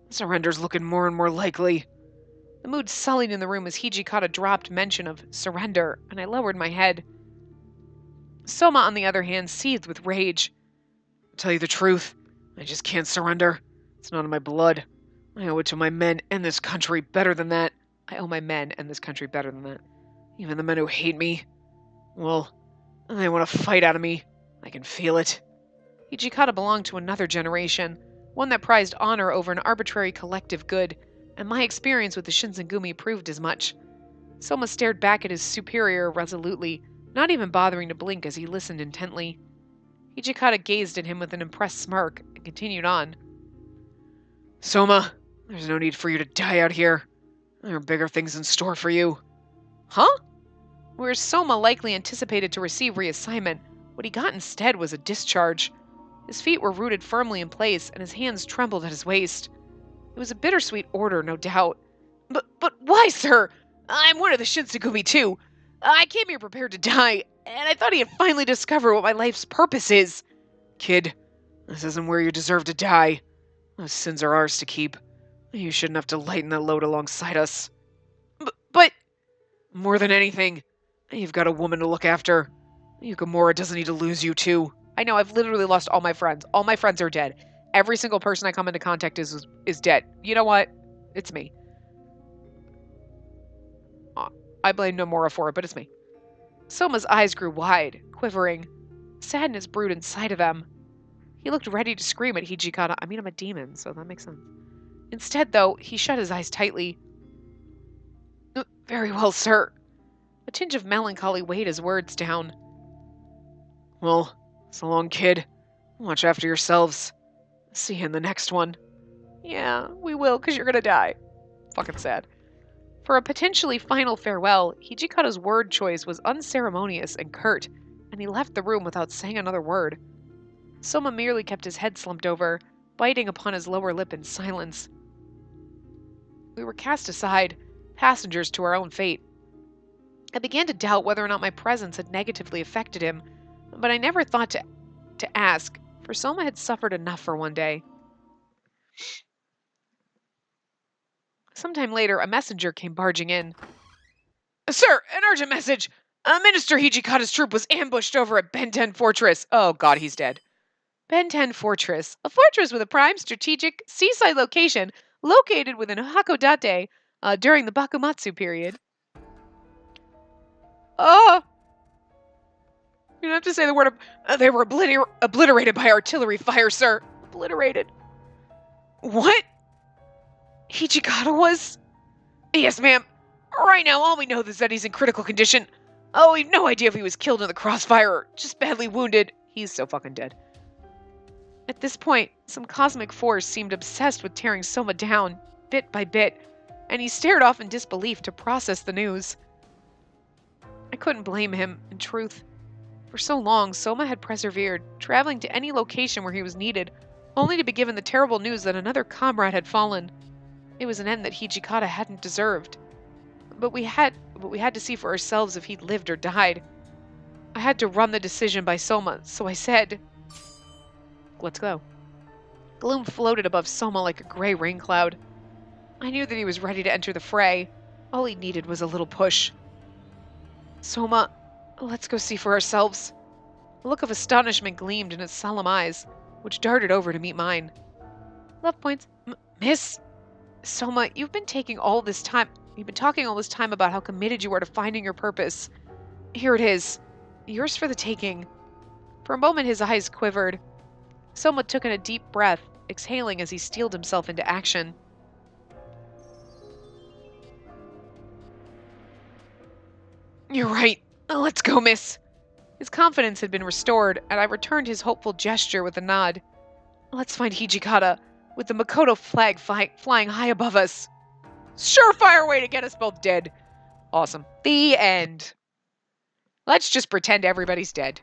Speaker 1: Surrender's looking more and more likely. The mood sullied in the room as Hijikata dropped mention of surrender, and I lowered my head. Soma, on the other hand, seethed with rage. To tell you the truth, I just can't surrender. It's not in my blood. I owe it to my men and this country better than that. I owe my men and this country better than that. Even the men who hate me, well, they want to fight out of me. I can feel it. Hijikata belonged to another generation, one that prized honor over an arbitrary collective good, and my experience with the Shinsengumi proved as much. Soma stared back at his superior resolutely, not even bothering to blink as he listened intently. Hijikata gazed at him with an impressed smirk and continued on. Soma, there's no need for you to die out here. There are bigger things in store for you. Huh? Whereas Soma likely anticipated to receive reassignment, what he got instead was a discharge. His feet were rooted firmly in place, and his hands trembled at his waist. It was a bittersweet order, no doubt. But why, sir? I'm one of the Shinsegumi, too. I came here prepared to die, and I thought he had finally discovered what my life's purpose is. Kid, this isn't where you deserve to die. Those sins are ours to keep. You shouldn't have to lighten that load alongside us. But more than anything, you've got a woman to look after. Yukimura doesn't need to lose you, too. I know, I've literally lost all my friends. All my friends are dead. Every single person I come into contact is dead. You know what? It's me. I blame Nomura for it, but it's me. Soma's eyes grew wide, quivering. Sadness brewed inside of him. He looked ready to scream at Hijikata. I mean, I'm a demon, so that makes sense. Instead, though, he shut his eyes tightly. Very well, sir. A tinge of melancholy weighed his words down. Well, so long, kid. Watch after yourselves. See you in the next one. Yeah, we will, because you're gonna die. Fucking sad. For a potentially final farewell, Hijikata's word choice was unceremonious and curt, and he left the room without saying another word. Soma merely kept his head slumped over, biting upon his lower lip in silence. We were cast aside, passengers to our own fate. I began to doubt whether or not my presence had negatively affected him, but I never thought to ask, for Soma had suffered enough for one day. Sometime later, a messenger came barging in. Sir, an urgent message! Minister Hijikata's troop was ambushed over at Benten Fortress. Oh god, he's dead. Benten Fortress, a fortress with a prime strategic seaside location located within Hakodate during the Bakumatsu period. You don't have to say the word. They were obliterated by artillery fire, sir. Obliterated. What? Hijikata was? Yes, ma'am. Right now, all we know is that he's in critical condition. Oh, we have no idea if he was killed in the crossfire or just badly wounded. He's so fucking dead. At this point, some cosmic force seemed obsessed with tearing Soma down, bit by bit, and he stared off in disbelief to process the news. I couldn't blame him, in truth. For so long, Soma had persevered, traveling to any location where he was needed, only to be given the terrible news that another comrade had fallen. It was an end that Hijikata hadn't deserved. But we had to see for ourselves if he'd lived or died. I had to run the decision by Soma, so I said, let's go. Gloom floated above Soma like a gray rain cloud. I knew that he was ready to enter the fray. All he needed was a little push. Soma, let's go see for ourselves. A look of astonishment gleamed in his solemn eyes, which darted over to meet mine. Love points. Miss? Soma, you've been talking all this time about how committed you are to finding your purpose. Here it is. Yours for the taking. For a moment his eyes quivered. Soma took in a deep breath, exhaling as he steeled himself into action. You're right. Let's go, miss. His confidence had been restored, and I returned his hopeful gesture with a nod. Let's find Hijikata, with the Makoto flag flying high above us. Surefire way to get us both dead. Awesome. The end. Let's just pretend everybody's dead.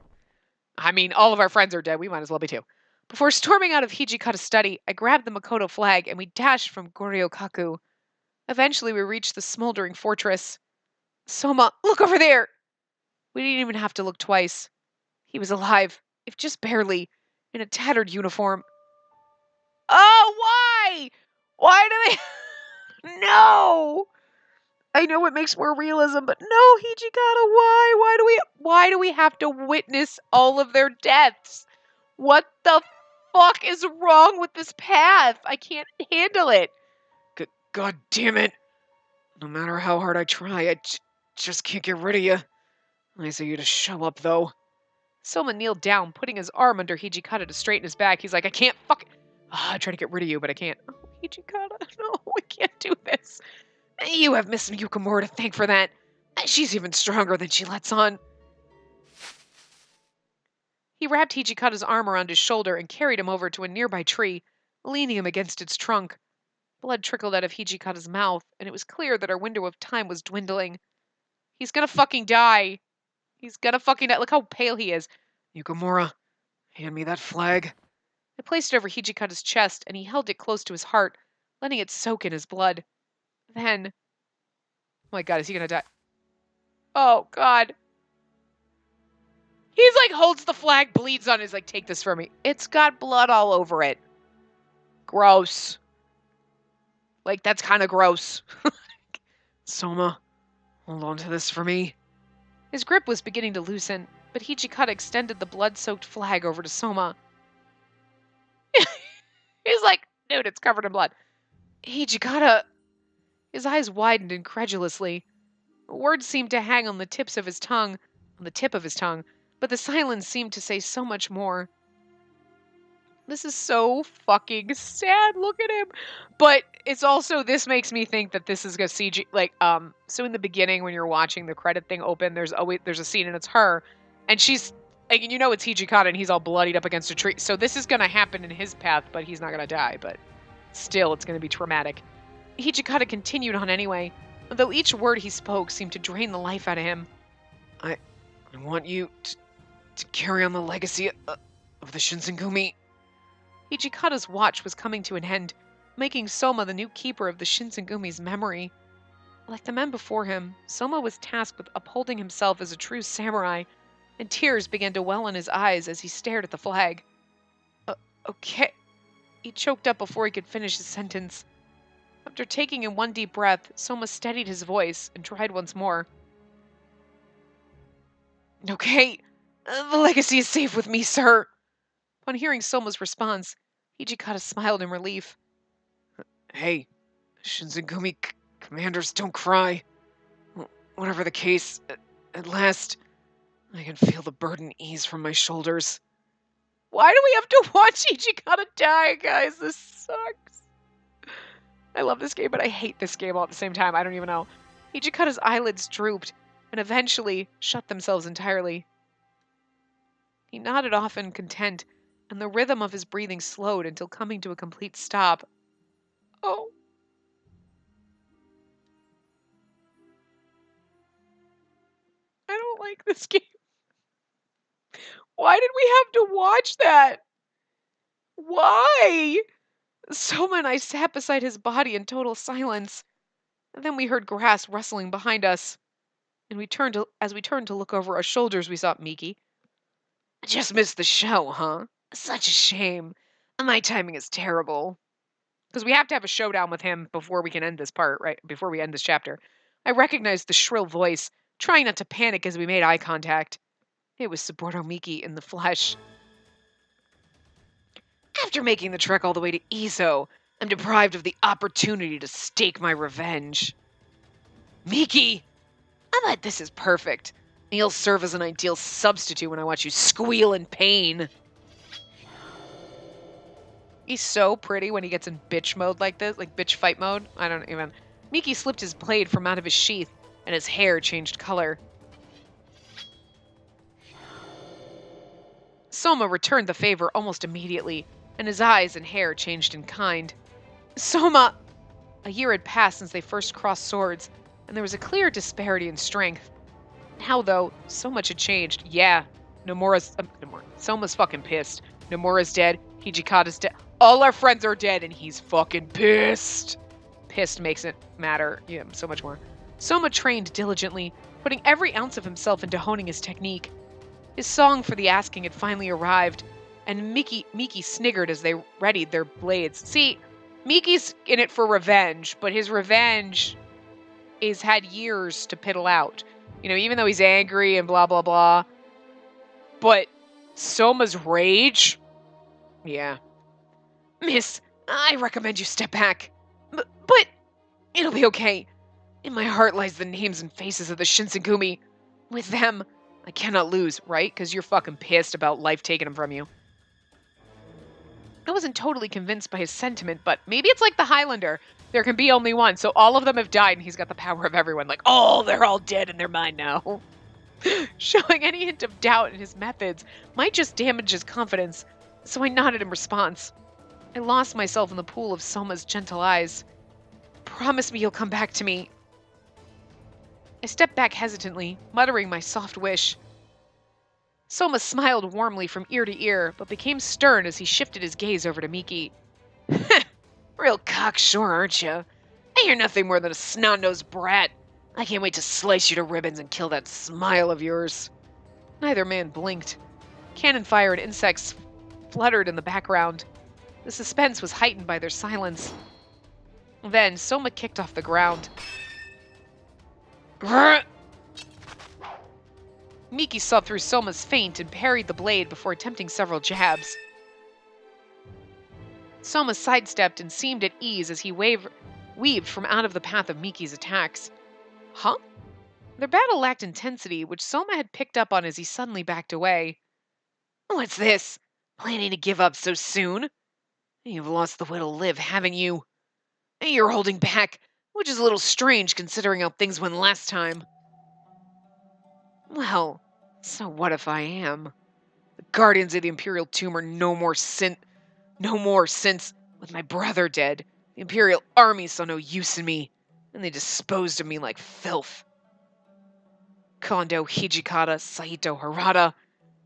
Speaker 1: I mean, all of our friends are dead. We might as well be too. Before storming out of Hijikata's study, I grabbed the Makoto flag and we dashed from Goryokaku. Eventually, we reached the smoldering fortress. Soma, look over there! We didn't even have to look twice. He was alive, if just barely, in a tattered uniform. Oh, why? Why do they... No! I know it makes more realism, but no, Hijikata, why? Why do we have to witness all of their deaths? What the fuck is wrong with this path? I can't handle it. God damn it. No matter how hard I try, I just can't get rid of you. Nice of you to show up, though. Soma kneeled down, putting his arm under Hijikata to straighten his back. He's like, I can't fuck... I try to get rid of you, but I can't. Oh, Hijikata, no, I can't do this. You have Miss Yukimura to thank for that. She's even stronger than she lets on. He wrapped Hijikata's arm around his shoulder and carried him over to a nearby tree, leaning him against its trunk. Blood trickled out of Hijikata's mouth, and it was clear that our window of time was dwindling. He's gonna fucking die. He's gonna fucking die. Look how pale he is. Yukamura, hand me that flag. I placed it over Hijikata's chest, and he held it close to his heart, letting it soak in his blood. Then... Oh my god, is he gonna die? Oh god. He's like, holds the flag, bleeds on it, is like, take this from me. It's got blood all over it. Gross. Like, that's kind of gross. Soma, hold on to this for me. His grip was beginning to loosen, but Hijikata extended the blood-soaked flag over to Soma. He's like, dude, it's covered in blood. Hijikata... His eyes widened incredulously. Words seemed to hang on the tip of his tongue, but the silence seemed to say so much more. This is so fucking sad. Look at him. But it's also, this makes me think that this is a CG, like, so in the beginning when you're watching the credit thing open, there's a scene and it's her, and she's, like, you know it's Hijikata and he's all bloodied up against a tree. So this is gonna happen in his path, but he's not gonna die, but still, it's gonna be traumatic. Hijikata continued on anyway, though each word he spoke seemed to drain the life out of him. I want you to carry on the legacy of the Shinsengumi. Hijikata's watch was coming to an end, making Soma the new keeper of the Shinsengumi's memory. Like the men before him, Soma was tasked with upholding himself as a true samurai, and tears began to well in his eyes as he stared at the flag. Okay. He choked up before he could finish his sentence. After taking in one deep breath, Soma steadied his voice and tried once more. Okay, the legacy is safe with me, sir. Upon hearing Soma's response, Hijikata smiled in relief. Hey, Shinsengumi commanders, don't cry. Whatever the case, at last, I can feel the burden ease from my shoulders. Why do we have to watch Hijikata die, guys? This sucks. I love this game, but I hate this game all at the same time. I don't even know. Hijikata's eyelids drooped and eventually shut themselves entirely. He nodded off in content, and the rhythm of his breathing slowed until coming to a complete stop. Oh. I don't like this game. Why did we have to watch that? Why? Soma and I sat beside his body in total silence. And then we heard grass rustling behind us. And as we turned to look over our shoulders, we saw Miki. I just missed the show, huh? Such a shame. My timing is terrible. Because we have to have a showdown with him before we can end this part, right? Before we end this chapter. I recognized the shrill voice, trying not to panic as we made eye contact. It was Sabordo Miki in the flesh. After making the trek all the way to Izo, I'm deprived of the opportunity to stake my revenge. Miki! I bet this is perfect. You'll serve as an ideal substitute when I watch you squeal in pain. He's so pretty when he gets in bitch mode like this, like bitch fight mode. I don't even... Miki slipped his blade from out of his sheath, and his hair changed color. Soma returned the favor almost immediately, and his eyes and hair changed in kind. Soma! A year had passed since they first crossed swords, and there was a clear disparity in strength. Now, though, so much had changed. Yeah, Soma's fucking pissed. Nomura's dead, Hijikata's dead. All our friends are dead, and he's fucking pissed. Pissed makes it matter. Yeah, so much more. Soma trained diligently, putting every ounce of himself into honing his technique. His song for the asking had finally arrived, and Miki sniggered as they readied their blades. See, Miki's in it for revenge, but his revenge is had years to piddle out. You know, even though he's angry and blah, blah, blah. But Soma's rage? Yeah. Miss, I recommend you step back. But it'll be okay. In my heart lies the names and faces of the Shinsengumi. With them, I cannot lose, right? Because you're fucking pissed about life taking them from you. I wasn't totally convinced by his sentiment, but maybe it's like the Highlander. There can be only one, so all of them have died and he's got the power of everyone. Like, oh, they're all dead and they're mine now. Showing any hint of doubt in his methods might just damage his confidence, so I nodded in response. I lost myself in the pool of Soma's gentle eyes. Promise me you'll come back to me. I stepped back hesitantly, muttering my soft wish. Soma smiled warmly from ear to ear, but became stern as he shifted his gaze over to Miki. Real cocksure, aren't you? You're nothing more than a snot-nosed brat. I can't wait to slice you to ribbons and kill that smile of yours. Neither man blinked. Cannon fire and insects fluttered in the background. The suspense was heightened by their silence. Then Soma kicked off the ground. Miki saw through Soma's feint and parried the blade before attempting several jabs. Soma sidestepped and seemed at ease as he weaved from out of the path of Miki's attacks. Huh? Their battle lacked intensity, which Soma had picked up on as he suddenly backed away. What's this? Planning to give up so soon? You've lost the will to live, haven't you? You're holding back, which is a little strange considering how things went last time. Well, so what if I am? The Guardians of the Imperial Tomb are no more since, with my brother dead, the Imperial Army saw no use in me, and they disposed of me like filth. Kondo, Hijikata, Saito, Harada.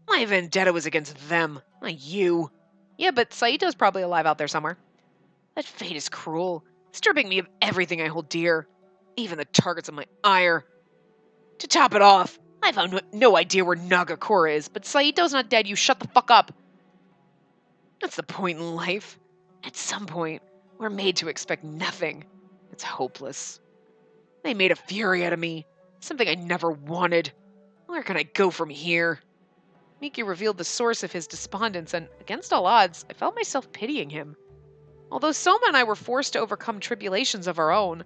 Speaker 1: My vendetta was against them, not you. Yeah, but Saito's probably alive out there somewhere. That fate is cruel, stripping me of everything I hold dear, even the targets of my ire. To top it off, I found no idea where Nagakura is, but Saito's not dead, you shut the fuck up. That's the point in life. At some point, we're made to expect nothing. It's hopeless. They made a fury out of me, something I never wanted. Where can I go from here? Miki revealed the source of his despondence, and against all odds, I felt myself pitying him. Although Soma and I were forced to overcome tribulations of our own,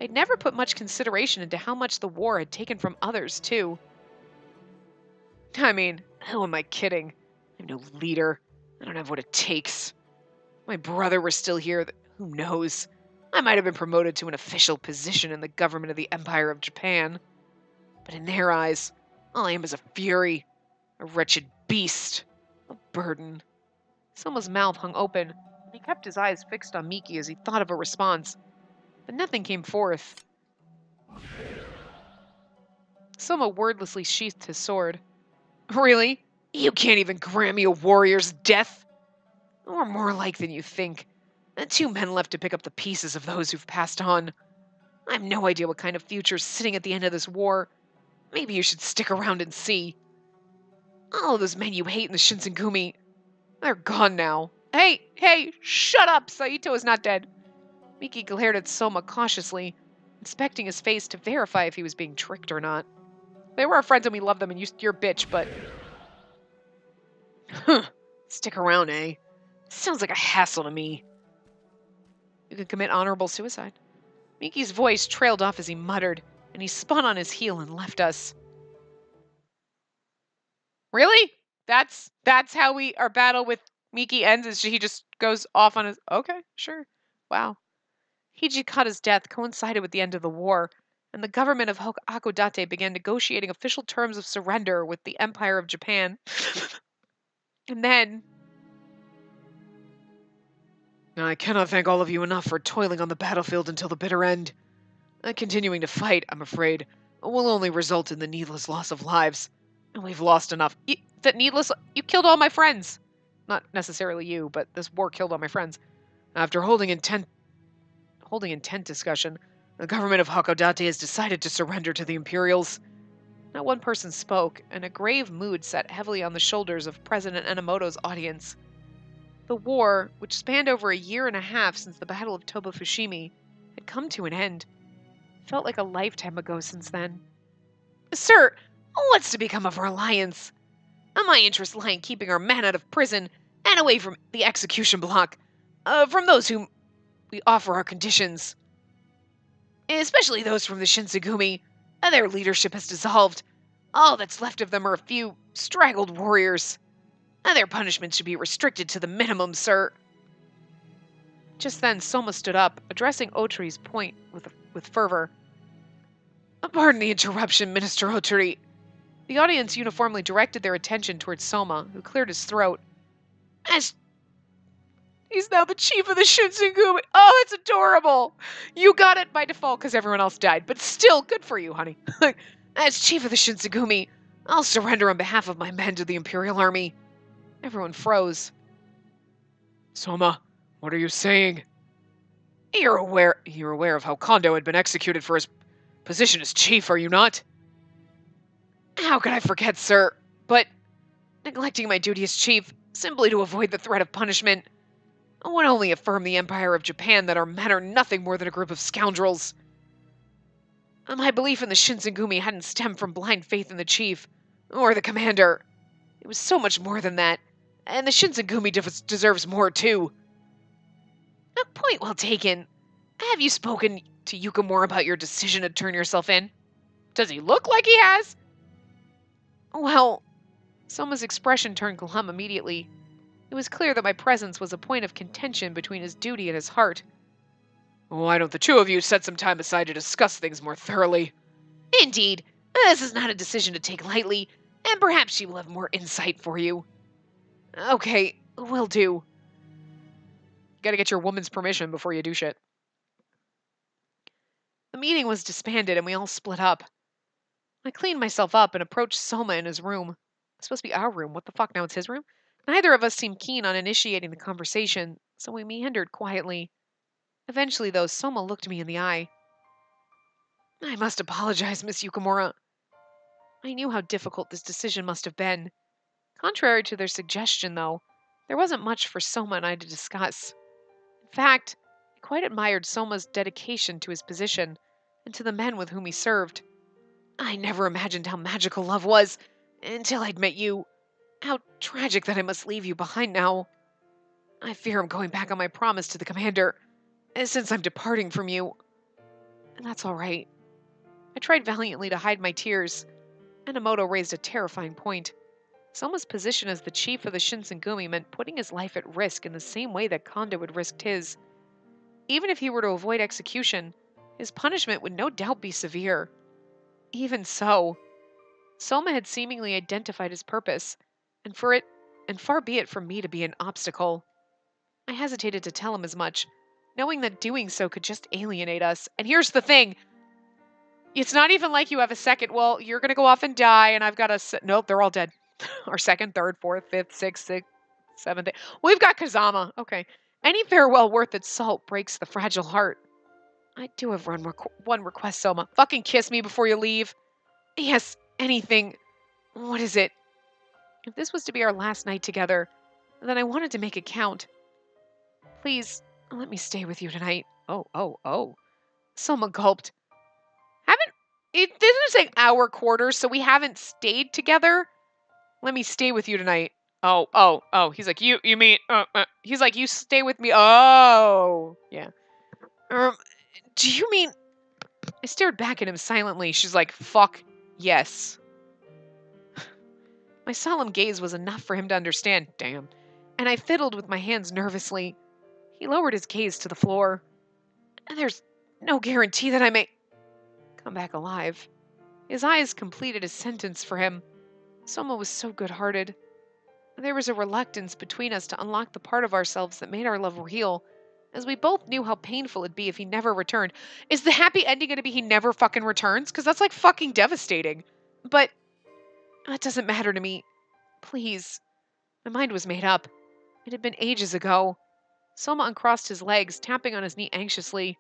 Speaker 1: I'd never put much consideration into how much the war had taken from others, too. I mean, who am I kidding? I'm no leader. I don't have what it takes. If my brother were still here, who knows? I might have been promoted to an official position in the government of the Empire of Japan. But in their eyes, all I am is a fury, a wretched beast, a burden. Soma's mouth hung open, and he kept his eyes fixed on Miki as he thought of a response. But nothing came forth. Soma wordlessly sheathed his sword. Really? You can't even grant me a warrior's death? We're more alike than you think. The two men left to pick up the pieces of those who've passed on. I have no idea what kind of future's sitting at the end of this war. Maybe you should stick around and see. All of those men you hate in the Shinsengumi, they're gone now. Hey, shut up! Saito is not dead. Miki glared at Soma cautiously, inspecting his face to verify if he was being tricked or not. They were our friends and we loved them and you're a bitch, but... Stick around, eh? Sounds like a hassle to me. You could commit honorable suicide. Miki's voice trailed off as he muttered, and he spun on his heel and left us. Really? That's how our battle with Miki ends, is he just goes off on his... Okay, sure. Wow. Hijikata's death coincided with the end of the war, and the government of Hakodate began negotiating official terms of surrender with the Empire of Japan. And then... I cannot thank all of you enough for toiling on the battlefield until the bitter end. Continuing to fight, I'm afraid, will only result in the needless loss of lives. And we've lost enough. You killed all my friends. Not necessarily you, but this war killed all my friends. After holding intense discussion, the government of Hakodate has decided to surrender to the Imperials. Not one person spoke, and a grave mood sat heavily on the shoulders of President Enomoto's audience. The war, which spanned over a year and a half since the Battle of Toba Fushimi, had come to an end. It felt like a lifetime ago since then. Sir, what's to become of our alliance? My interests lie in keeping our men out of prison and away from the execution block, from those whom we offer our conditions. Especially those from the Shinsengumi. Their leadership has dissolved. All that's left of them are a few straggled warriors. Their punishment should be restricted to the minimum, sir. Just then, Soma stood up, addressing Otori's point with fervor. Pardon the interruption, Minister Otori. The audience uniformly directed their attention towards Soma, who cleared his throat. He's now the chief of the Shinsengumi. Oh, that's adorable. You got it by default because everyone else died, but still, good for you, honey. As chief of the Shinsengumi, I'll surrender on behalf of my men to the Imperial Army. Everyone froze. Soma, what are you saying? You're aware of how Kondo had been executed for his position as chief, are you not? How could I forget, sir? But neglecting my duty as chief, simply to avoid the threat of punishment, would only affirm the Empire of Japan that our men are nothing more than a group of scoundrels. My belief in the Shinsengumi hadn't stemmed from blind faith in the chief, or the commander. It was so much more than that, and the Shinsengumi deserves more too. A point well taken. Have you spoken to Yukamura about your decision to turn yourself in? Does he look like he has? Well, Soma's expression turned glum immediately. It was clear that my presence was a point of contention between his duty and his heart. Why don't the two of you set some time aside to discuss things more thoroughly? Indeed, this is not a decision to take lightly, and perhaps she will have more insight for you. Okay, will do. Gotta get your woman's permission before you do shit. The meeting was disbanded and we all split up. I cleaned myself up and approached Soma in his room. It's supposed to be our room. What the fuck? Now it's his room? Neither of us seemed keen on initiating the conversation, so we meandered quietly. Eventually, though, Soma looked me in the eye. I must apologize, Miss Yukamura. I knew how difficult this decision must have been. Contrary to their suggestion, though, there wasn't much for Soma and I to discuss. In fact, I quite admired Soma's dedication to his position and to the men with whom he served. I never imagined how magical love was until I'd met you. How tragic that I must leave you behind now. I fear I'm going back on my promise to the commander, since I'm departing from you. And that's all right. I tried valiantly to hide my tears. Enomoto raised a terrifying point. Soma's position as the chief of the Shinsengumi meant putting his life at risk in the same way that Kondo had risked his. Even if he were to avoid execution, his punishment would no doubt be severe. Even so, Soma had seemingly identified his purpose, and far be it from me to be an obstacle. I hesitated to tell him as much, knowing that doing so could just alienate us. And here's the thing. It's not even like you have a second, well, you're going to go off and die, and I've got nope, they're all dead. Our second, third, fourth, fifth, sixth, seventh. We've got Kazama. Okay. Any farewell worth its salt breaks the fragile heart. I do have one request, Soma. Fucking kiss me before you leave. Yes, anything. What is it? If this was to be our last night together, then I wanted to make it count. Please, let me stay with you tonight. Oh. Soma gulped. It didn't say our quarters, so we haven't stayed together. Let me stay with you tonight. Oh. He's like, you mean, he's like, you stay with me. Oh, yeah. Do you mean? I stared back at him silently. She's like, fuck yes. My solemn gaze was enough for him to understand. Damn. And I fiddled with my hands nervously. He lowered his gaze to the floor. There's no guarantee that I may come back alive. His eyes completed his sentence for him. Soma was so good-hearted. There was a reluctance between us to unlock the part of ourselves that made our love real, as we both knew how painful it'd be if he never returned. Is the happy ending going to be he never fucking returns? Because that's like fucking devastating. But that doesn't matter to me. Please. My mind was made up. It had been ages ago. Soma uncrossed his legs, tapping on his knee anxiously.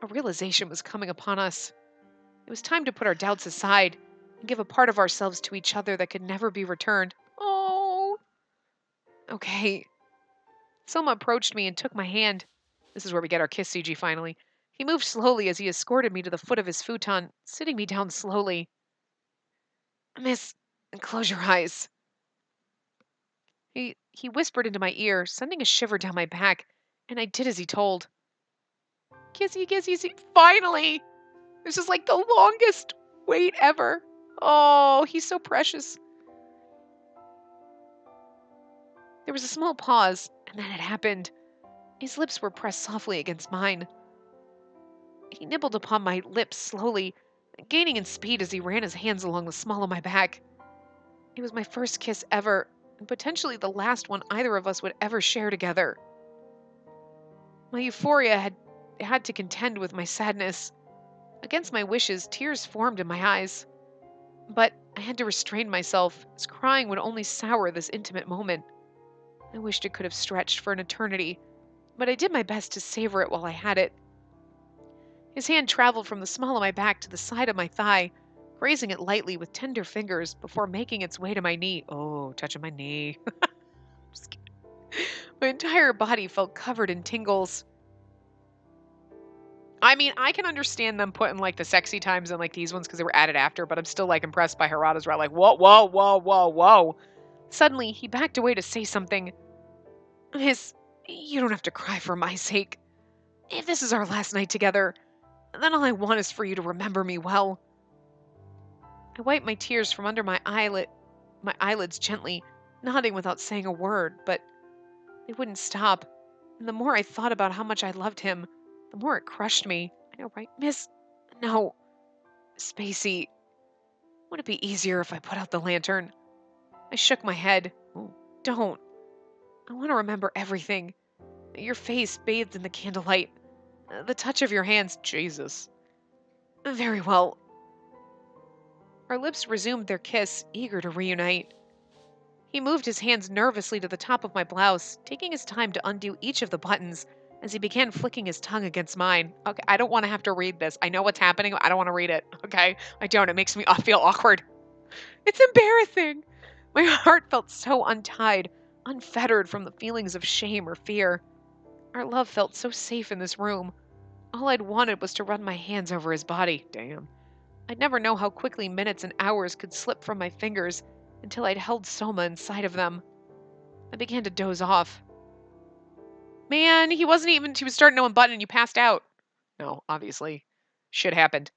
Speaker 1: A realization was coming upon us. It was time to put our doubts aside and give a part of ourselves to each other that could never be returned. Oh. Okay. Soma approached me and took my hand. This is where we get our kiss CG finally. He moved slowly as he escorted me to the foot of his futon, sitting me down slowly. Miss, close your eyes. He whispered into my ear, sending a shiver down my back, and I did as he told. Kissy, kissy, kissy. Finally! This is like the longest wait ever. Oh, he's so precious. There was a small pause, and then it happened. His lips were pressed softly against mine. He nibbled upon my lips slowly, gaining in speed as he ran his hands along the small of my back. It was my first kiss ever, and potentially the last one either of us would ever share together. My euphoria had to contend with my sadness. Against my wishes, tears formed in my eyes. But I had to restrain myself, as crying would only sour this intimate moment. I wished it could have stretched for an eternity, but I did my best to savor it while I had it. His hand traveled from the small of my back to the side of my thigh, grazing it lightly with tender fingers before making its way to my knee. Oh, touching my knee. Just kidding. My entire body felt covered in tingles. I mean, I can understand them putting like the sexy times in like these ones because they were added after, but I'm still like impressed by Harada's route. Like, whoa, whoa, whoa, whoa, whoa. Suddenly, he backed away to say something. You don't have to cry for my sake. If this is our last night together, then all I want is for you to remember me well. I wiped my tears from under my eyelids gently, nodding without saying a word, but they wouldn't stop. And the more I thought about how much I loved him, the more it crushed me. I know, right, Miss? No. Spacey. Would it be easier if I put out the lantern? I shook my head. Oh, don't. I want to remember everything. Your face bathed in the candlelight. The touch of your hands. Jesus. Very well. Our lips resumed their kiss, eager to reunite. He moved his hands nervously to the top of my blouse, taking his time to undo each of the buttons as he began flicking his tongue against mine. Okay, I don't want to have to read this. I know what's happening. I don't want to read it. Okay? I don't. It makes me feel awkward. It's embarrassing. My heart felt so untied, unfettered from the feelings of shame or fear. Our love felt so safe in this room. All I'd wanted was to run my hands over his body. Damn. I'd never know how quickly minutes and hours could slip from my fingers until I'd held Soma inside of them. I began to doze off. Man, he was starting to unbutton and you passed out. No, obviously. Shit happened.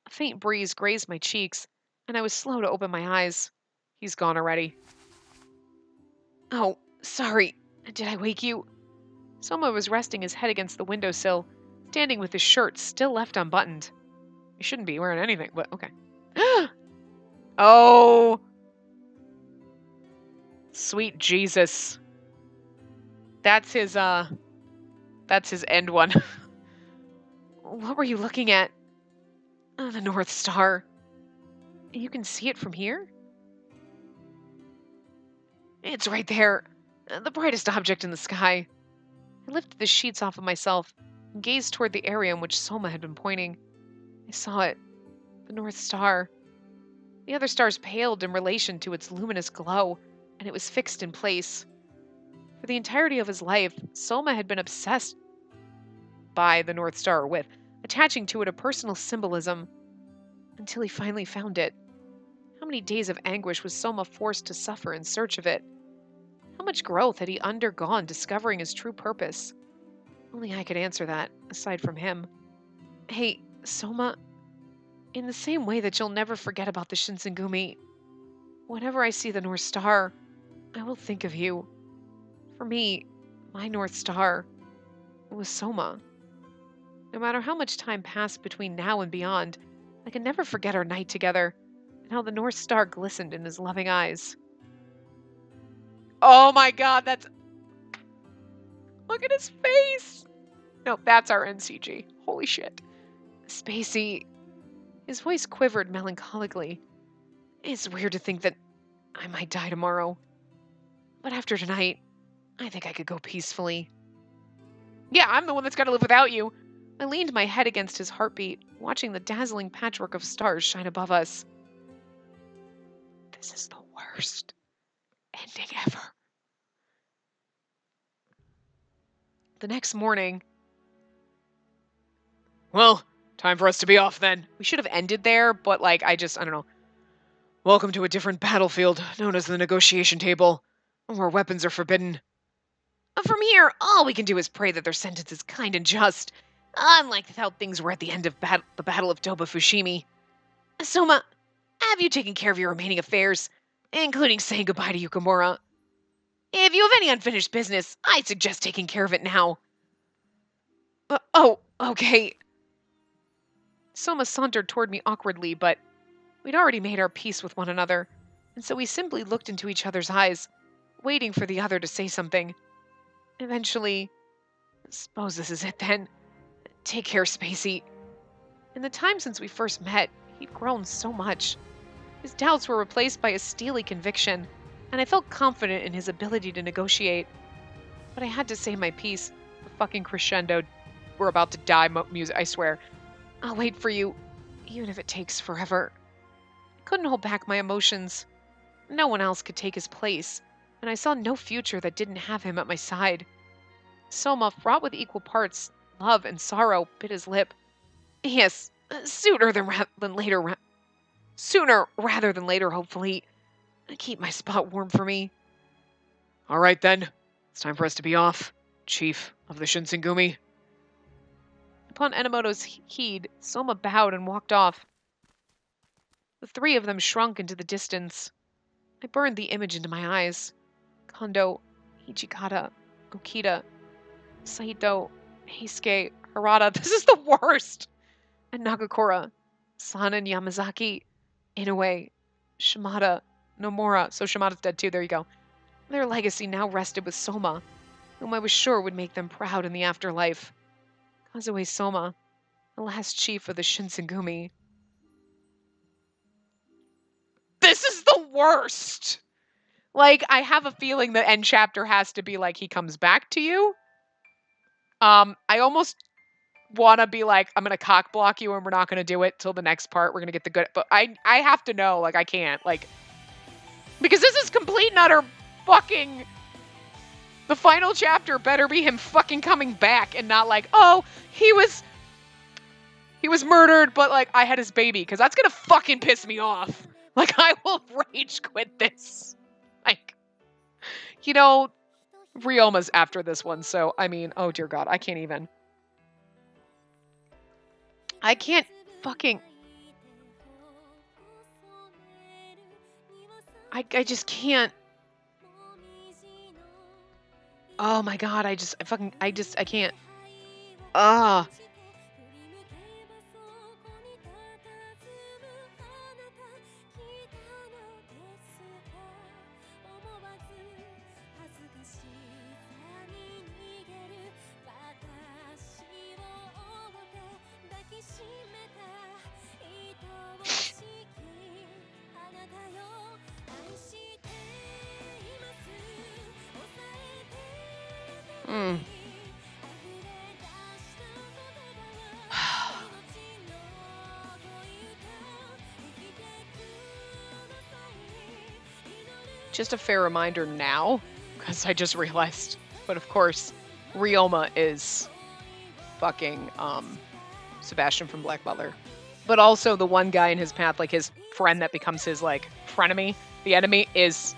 Speaker 1: A faint breeze grazed my cheeks, and I was slow to open my eyes. He's gone already. Oh, sorry. Did I wake you? Soma was resting his head against the windowsill, standing with his shirt still left unbuttoned. He shouldn't be wearing anything, but okay. Oh! Sweet Jesus. That's his end one. What were you looking at? Oh, the North Star. You can see it from here? It's right there. The brightest object in the sky. I lifted the sheets off of myself and gazed toward the area in which Soma had been pointing. I saw it. The North Star. The other stars paled in relation to its luminous glow, and it was fixed in place. For the entirety of his life, Soma had been obsessed by the North Star, with attaching to it a personal symbolism, until he finally found it. How many days of anguish was Soma forced to suffer in search of it? How much growth had he undergone discovering his true purpose? Only I could answer that, aside from him. Hey, Soma, in the same way that you'll never forget about the Shinsengumi, whenever I see the North Star, I will think of you. For me, my North Star was Soma. No matter how much time passed between now and beyond, I can never forget our night together, and how the North Star glistened in his loving eyes. Oh my god, look at his face! No, that's our NCG. Holy shit. Spacey. His voice quivered melancholically. It's weird to think that I might die tomorrow. But after tonight, I think I could go peacefully. Yeah, I'm the one that's got to live without you. I leaned my head against his heartbeat, watching the dazzling patchwork of stars shine above us. This is the worst ending ever. The next morning... Well, time for us to be off then. We should have ended there, but I don't know. Welcome to a different battlefield, known as the negotiation table, where weapons are forbidden. From here, all we can do is pray that their sentence is kind and just, unlike how things were at the end of the Battle of Toba Fushimi. Soma, have you taken care of your remaining affairs, including saying goodbye to Yukimura? If you have any unfinished business, I suggest taking care of it now. Oh, okay. Soma sauntered toward me awkwardly, but we'd already made our peace with one another, and so we simply looked into each other's eyes, waiting for the other to say something. Eventually, Suppose this is it then. Take care, Spacey. In the time since we first met, he'd grown so much. His doubts were replaced by a steely conviction, and I felt confident in his ability to negotiate. But I had to say my piece. The fucking crescendo. We're about to die music, I swear. I'll wait for you, even if it takes forever. I couldn't hold back my emotions. No one else could take his place, and I saw no future that didn't have him at my side. Soma, fraught with equal parts love and sorrow, bit his lip. Yes, sooner rather than later, hopefully. Keep my spot warm for me. All right, then. It's time for us to be off, Chief of the Shinsengumi. Upon Enomoto's heed, Soma bowed and walked off. The three of them shrunk into the distance. I burned the image into my eyes. Kondo, Ichikata, Okita, Saito, Heisuke, Harada. This is the worst! And Nagakura, San and Yamazaki, Inoue, Shimada, Nomura. So Shimada's dead too, there you go. Their legacy now rested with Soma, whom I was sure would make them proud in the afterlife. Kazue Soma, the last chief of the Shinsengumi. This is the worst! Like, I have a feeling the end chapter has to be like, he comes back to you. I almost want to be like, I'm going to cock block you and we're not going to do it till the next part. We're going to get the good, but I have to know, like, I can't, like, because this is complete and utter fucking, the final chapter better be him fucking coming back and not like, oh, he was murdered, but like, I had his baby, because that's going to fucking piss me off. Like, I will rage quit this. Like, you know, Ryoma's after this one, so, I mean, oh dear God, I can't even. I can't fucking... I just can't. Oh my God, I can't. Ugh. Just a fair reminder now, because I just realized, but of course, Ryoma is fucking Sebastian from Black Butler. But also the one guy in his path, like his friend that becomes his like frenemy, the enemy, is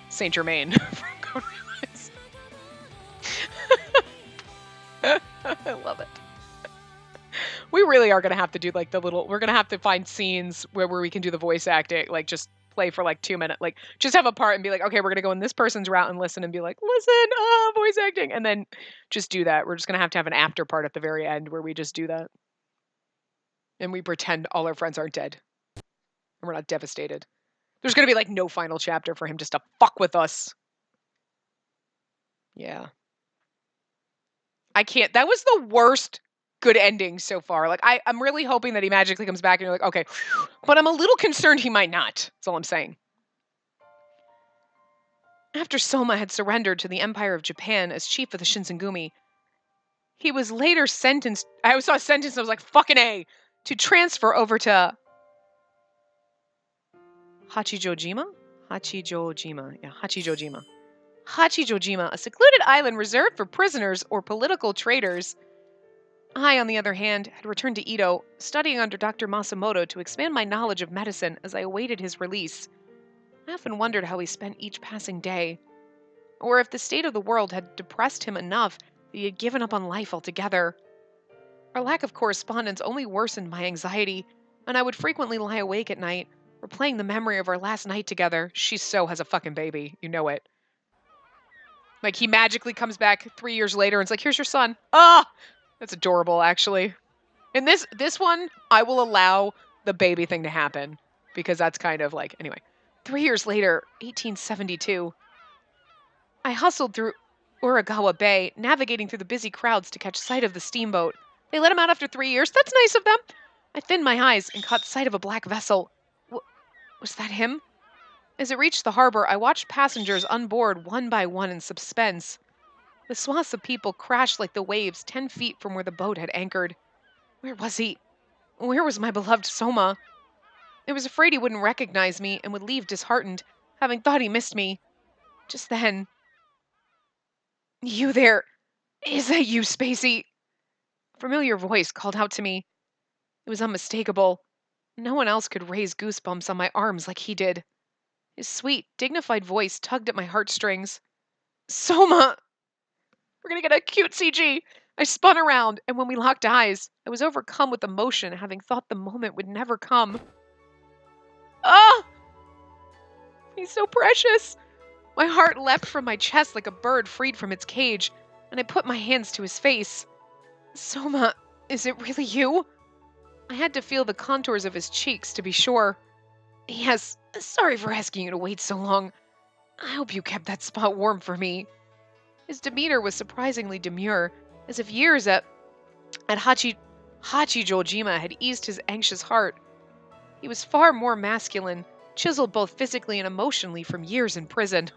Speaker 1: Saint Germain from Code Realize. I love it. We really are gonna have to do like we're gonna have to find scenes where we can do the voice acting, like just play for like 2 minutes, like just have a part and be like, okay, we're gonna go in this person's route and listen and be like, listen, voice acting, and then just do that. We're just gonna have an after part at the very end where we just do that. And we pretend all our friends aren't dead. And we're not devastated. There's gonna be like no final chapter for him just to fuck with us. Yeah. I can't. That was the worst good ending so far. Like, I'm really hoping that he magically comes back and you're like, okay. But I'm a little concerned he might not. That's all I'm saying. After Soma had surrendered to the Empire of Japan as chief of the Shinsengumi, he was later sentenced. I saw a sentence and I was like, fucking A, to transfer over to Hachijojima? Hachijojima. Yeah, Hachijojima. Hachijojima, a secluded island reserved for prisoners or political traitors. I, on the other hand, had returned to Edo, studying under Dr. Masamoto to expand my knowledge of medicine as I awaited his release. I often wondered how he spent each passing day, or if the state of the world had depressed him enough that he had given up on life altogether. Our lack of correspondence only worsened my anxiety, and I would frequently lie awake at night, replaying the memory of our last night together. She so has a fucking baby, you know it. Like, he magically comes back 3 years later and it's like, here's your son. Ah! That's adorable, actually. In this one, I will allow the baby thing to happen, because that's kind of like, anyway. 3 years later, 1872, I hustled through Uragawa Bay, navigating through the busy crowds to catch sight of the steamboat. They let him out after 3 years. That's nice of them. I thinned my eyes and caught sight of a black vessel. Was that him? As it reached the harbor, I watched passengers unboard one by one in suspense. The swaths of people crashed like the waves 10 feet from where the boat had anchored. Where was he? Where was my beloved Soma? I was afraid he wouldn't recognize me and would leave disheartened, having thought he missed me. Just then... You there! Is that you, Spacey? A familiar voice called out to me. It was unmistakable. No one else could raise goosebumps on my arms like he did. His sweet, dignified voice tugged at my heartstrings. Soma! We're gonna get a cute CG! I spun around, and when we locked eyes, I was overcome with emotion, having thought the moment would never come. Ah! He's so precious! My heart leapt from my chest like a bird freed from its cage, and I put my hands to his face. Soma, is it really you? I had to feel the contours of his cheeks to be sure. Yes, sorry for asking you to wait so long. I hope you kept that spot warm for me. His demeanor was surprisingly demure, as if years at Hachijojima had eased his anxious heart. He was far more masculine, chiseled both physically and emotionally from years in prison.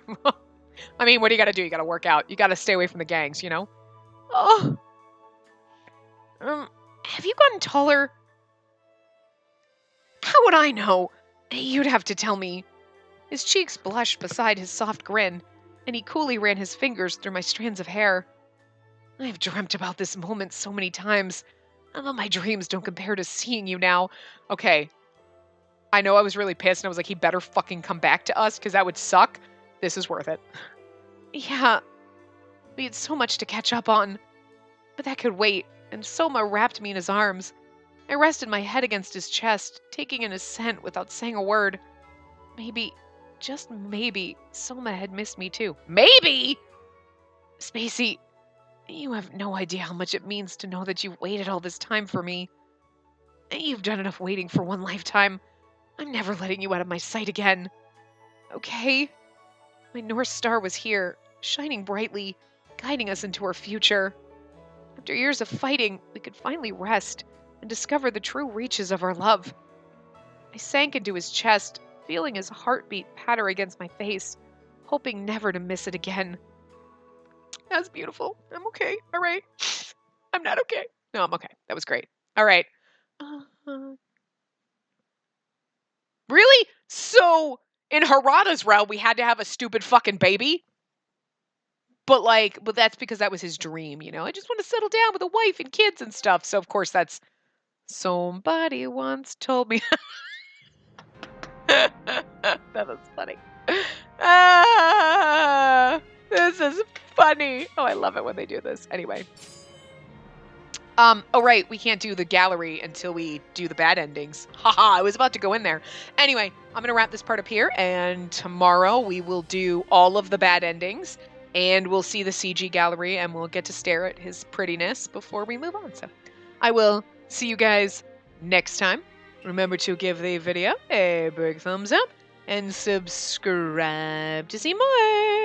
Speaker 1: I mean, what do you gotta do? You gotta work out. You gotta stay away from the gangs, you know? Oh. Have you gotten taller? How would I know? You'd have to tell me. His cheeks blushed beside his soft grin, and he coolly ran his fingers through my strands of hair. I have dreamt about this moment so many times, but my dreams don't compare to seeing you now. Okay. I know I was really pissed, and I was like, he better fucking come back to us, because that would suck. This is worth it. Yeah. We had so much to catch up on. But that could wait, and Soma wrapped me in his arms. I rested my head against his chest, taking in his scent without saying a word. Maybe, just maybe, Soma had missed me too. Maybe! Spacey, you have no idea how much it means to know that you've waited all this time for me. You've done enough waiting for one lifetime. I'm never letting you out of my sight again. Okay? My North Star was here, shining brightly, guiding us into our future. After years of fighting, we could finally rest and discover the true reaches of our love. I sank into his chest, feeling his heartbeat patter against my face, hoping never to miss it again. That was beautiful. I'm okay. All right. I'm not okay. No, I'm okay. That was great. All right. Really? So, in Harada's route, we had to have a stupid fucking baby? But that's because that was his dream, you know? I just want to settle down with a wife and kids and stuff. So, of course, that's... Somebody once told me... That was funny. This is funny. Oh, I love it when they do this. Anyway. Oh, right. We can't do the gallery until we do the bad endings. Haha, I was about to go in there. Anyway, I'm going to wrap this part up here, and tomorrow we will do all of the bad endings, and we'll see the CG gallery, and we'll get to stare at his prettiness before we move on. So I will see you guys next time. Remember to give the video a big thumbs up and subscribe to see more.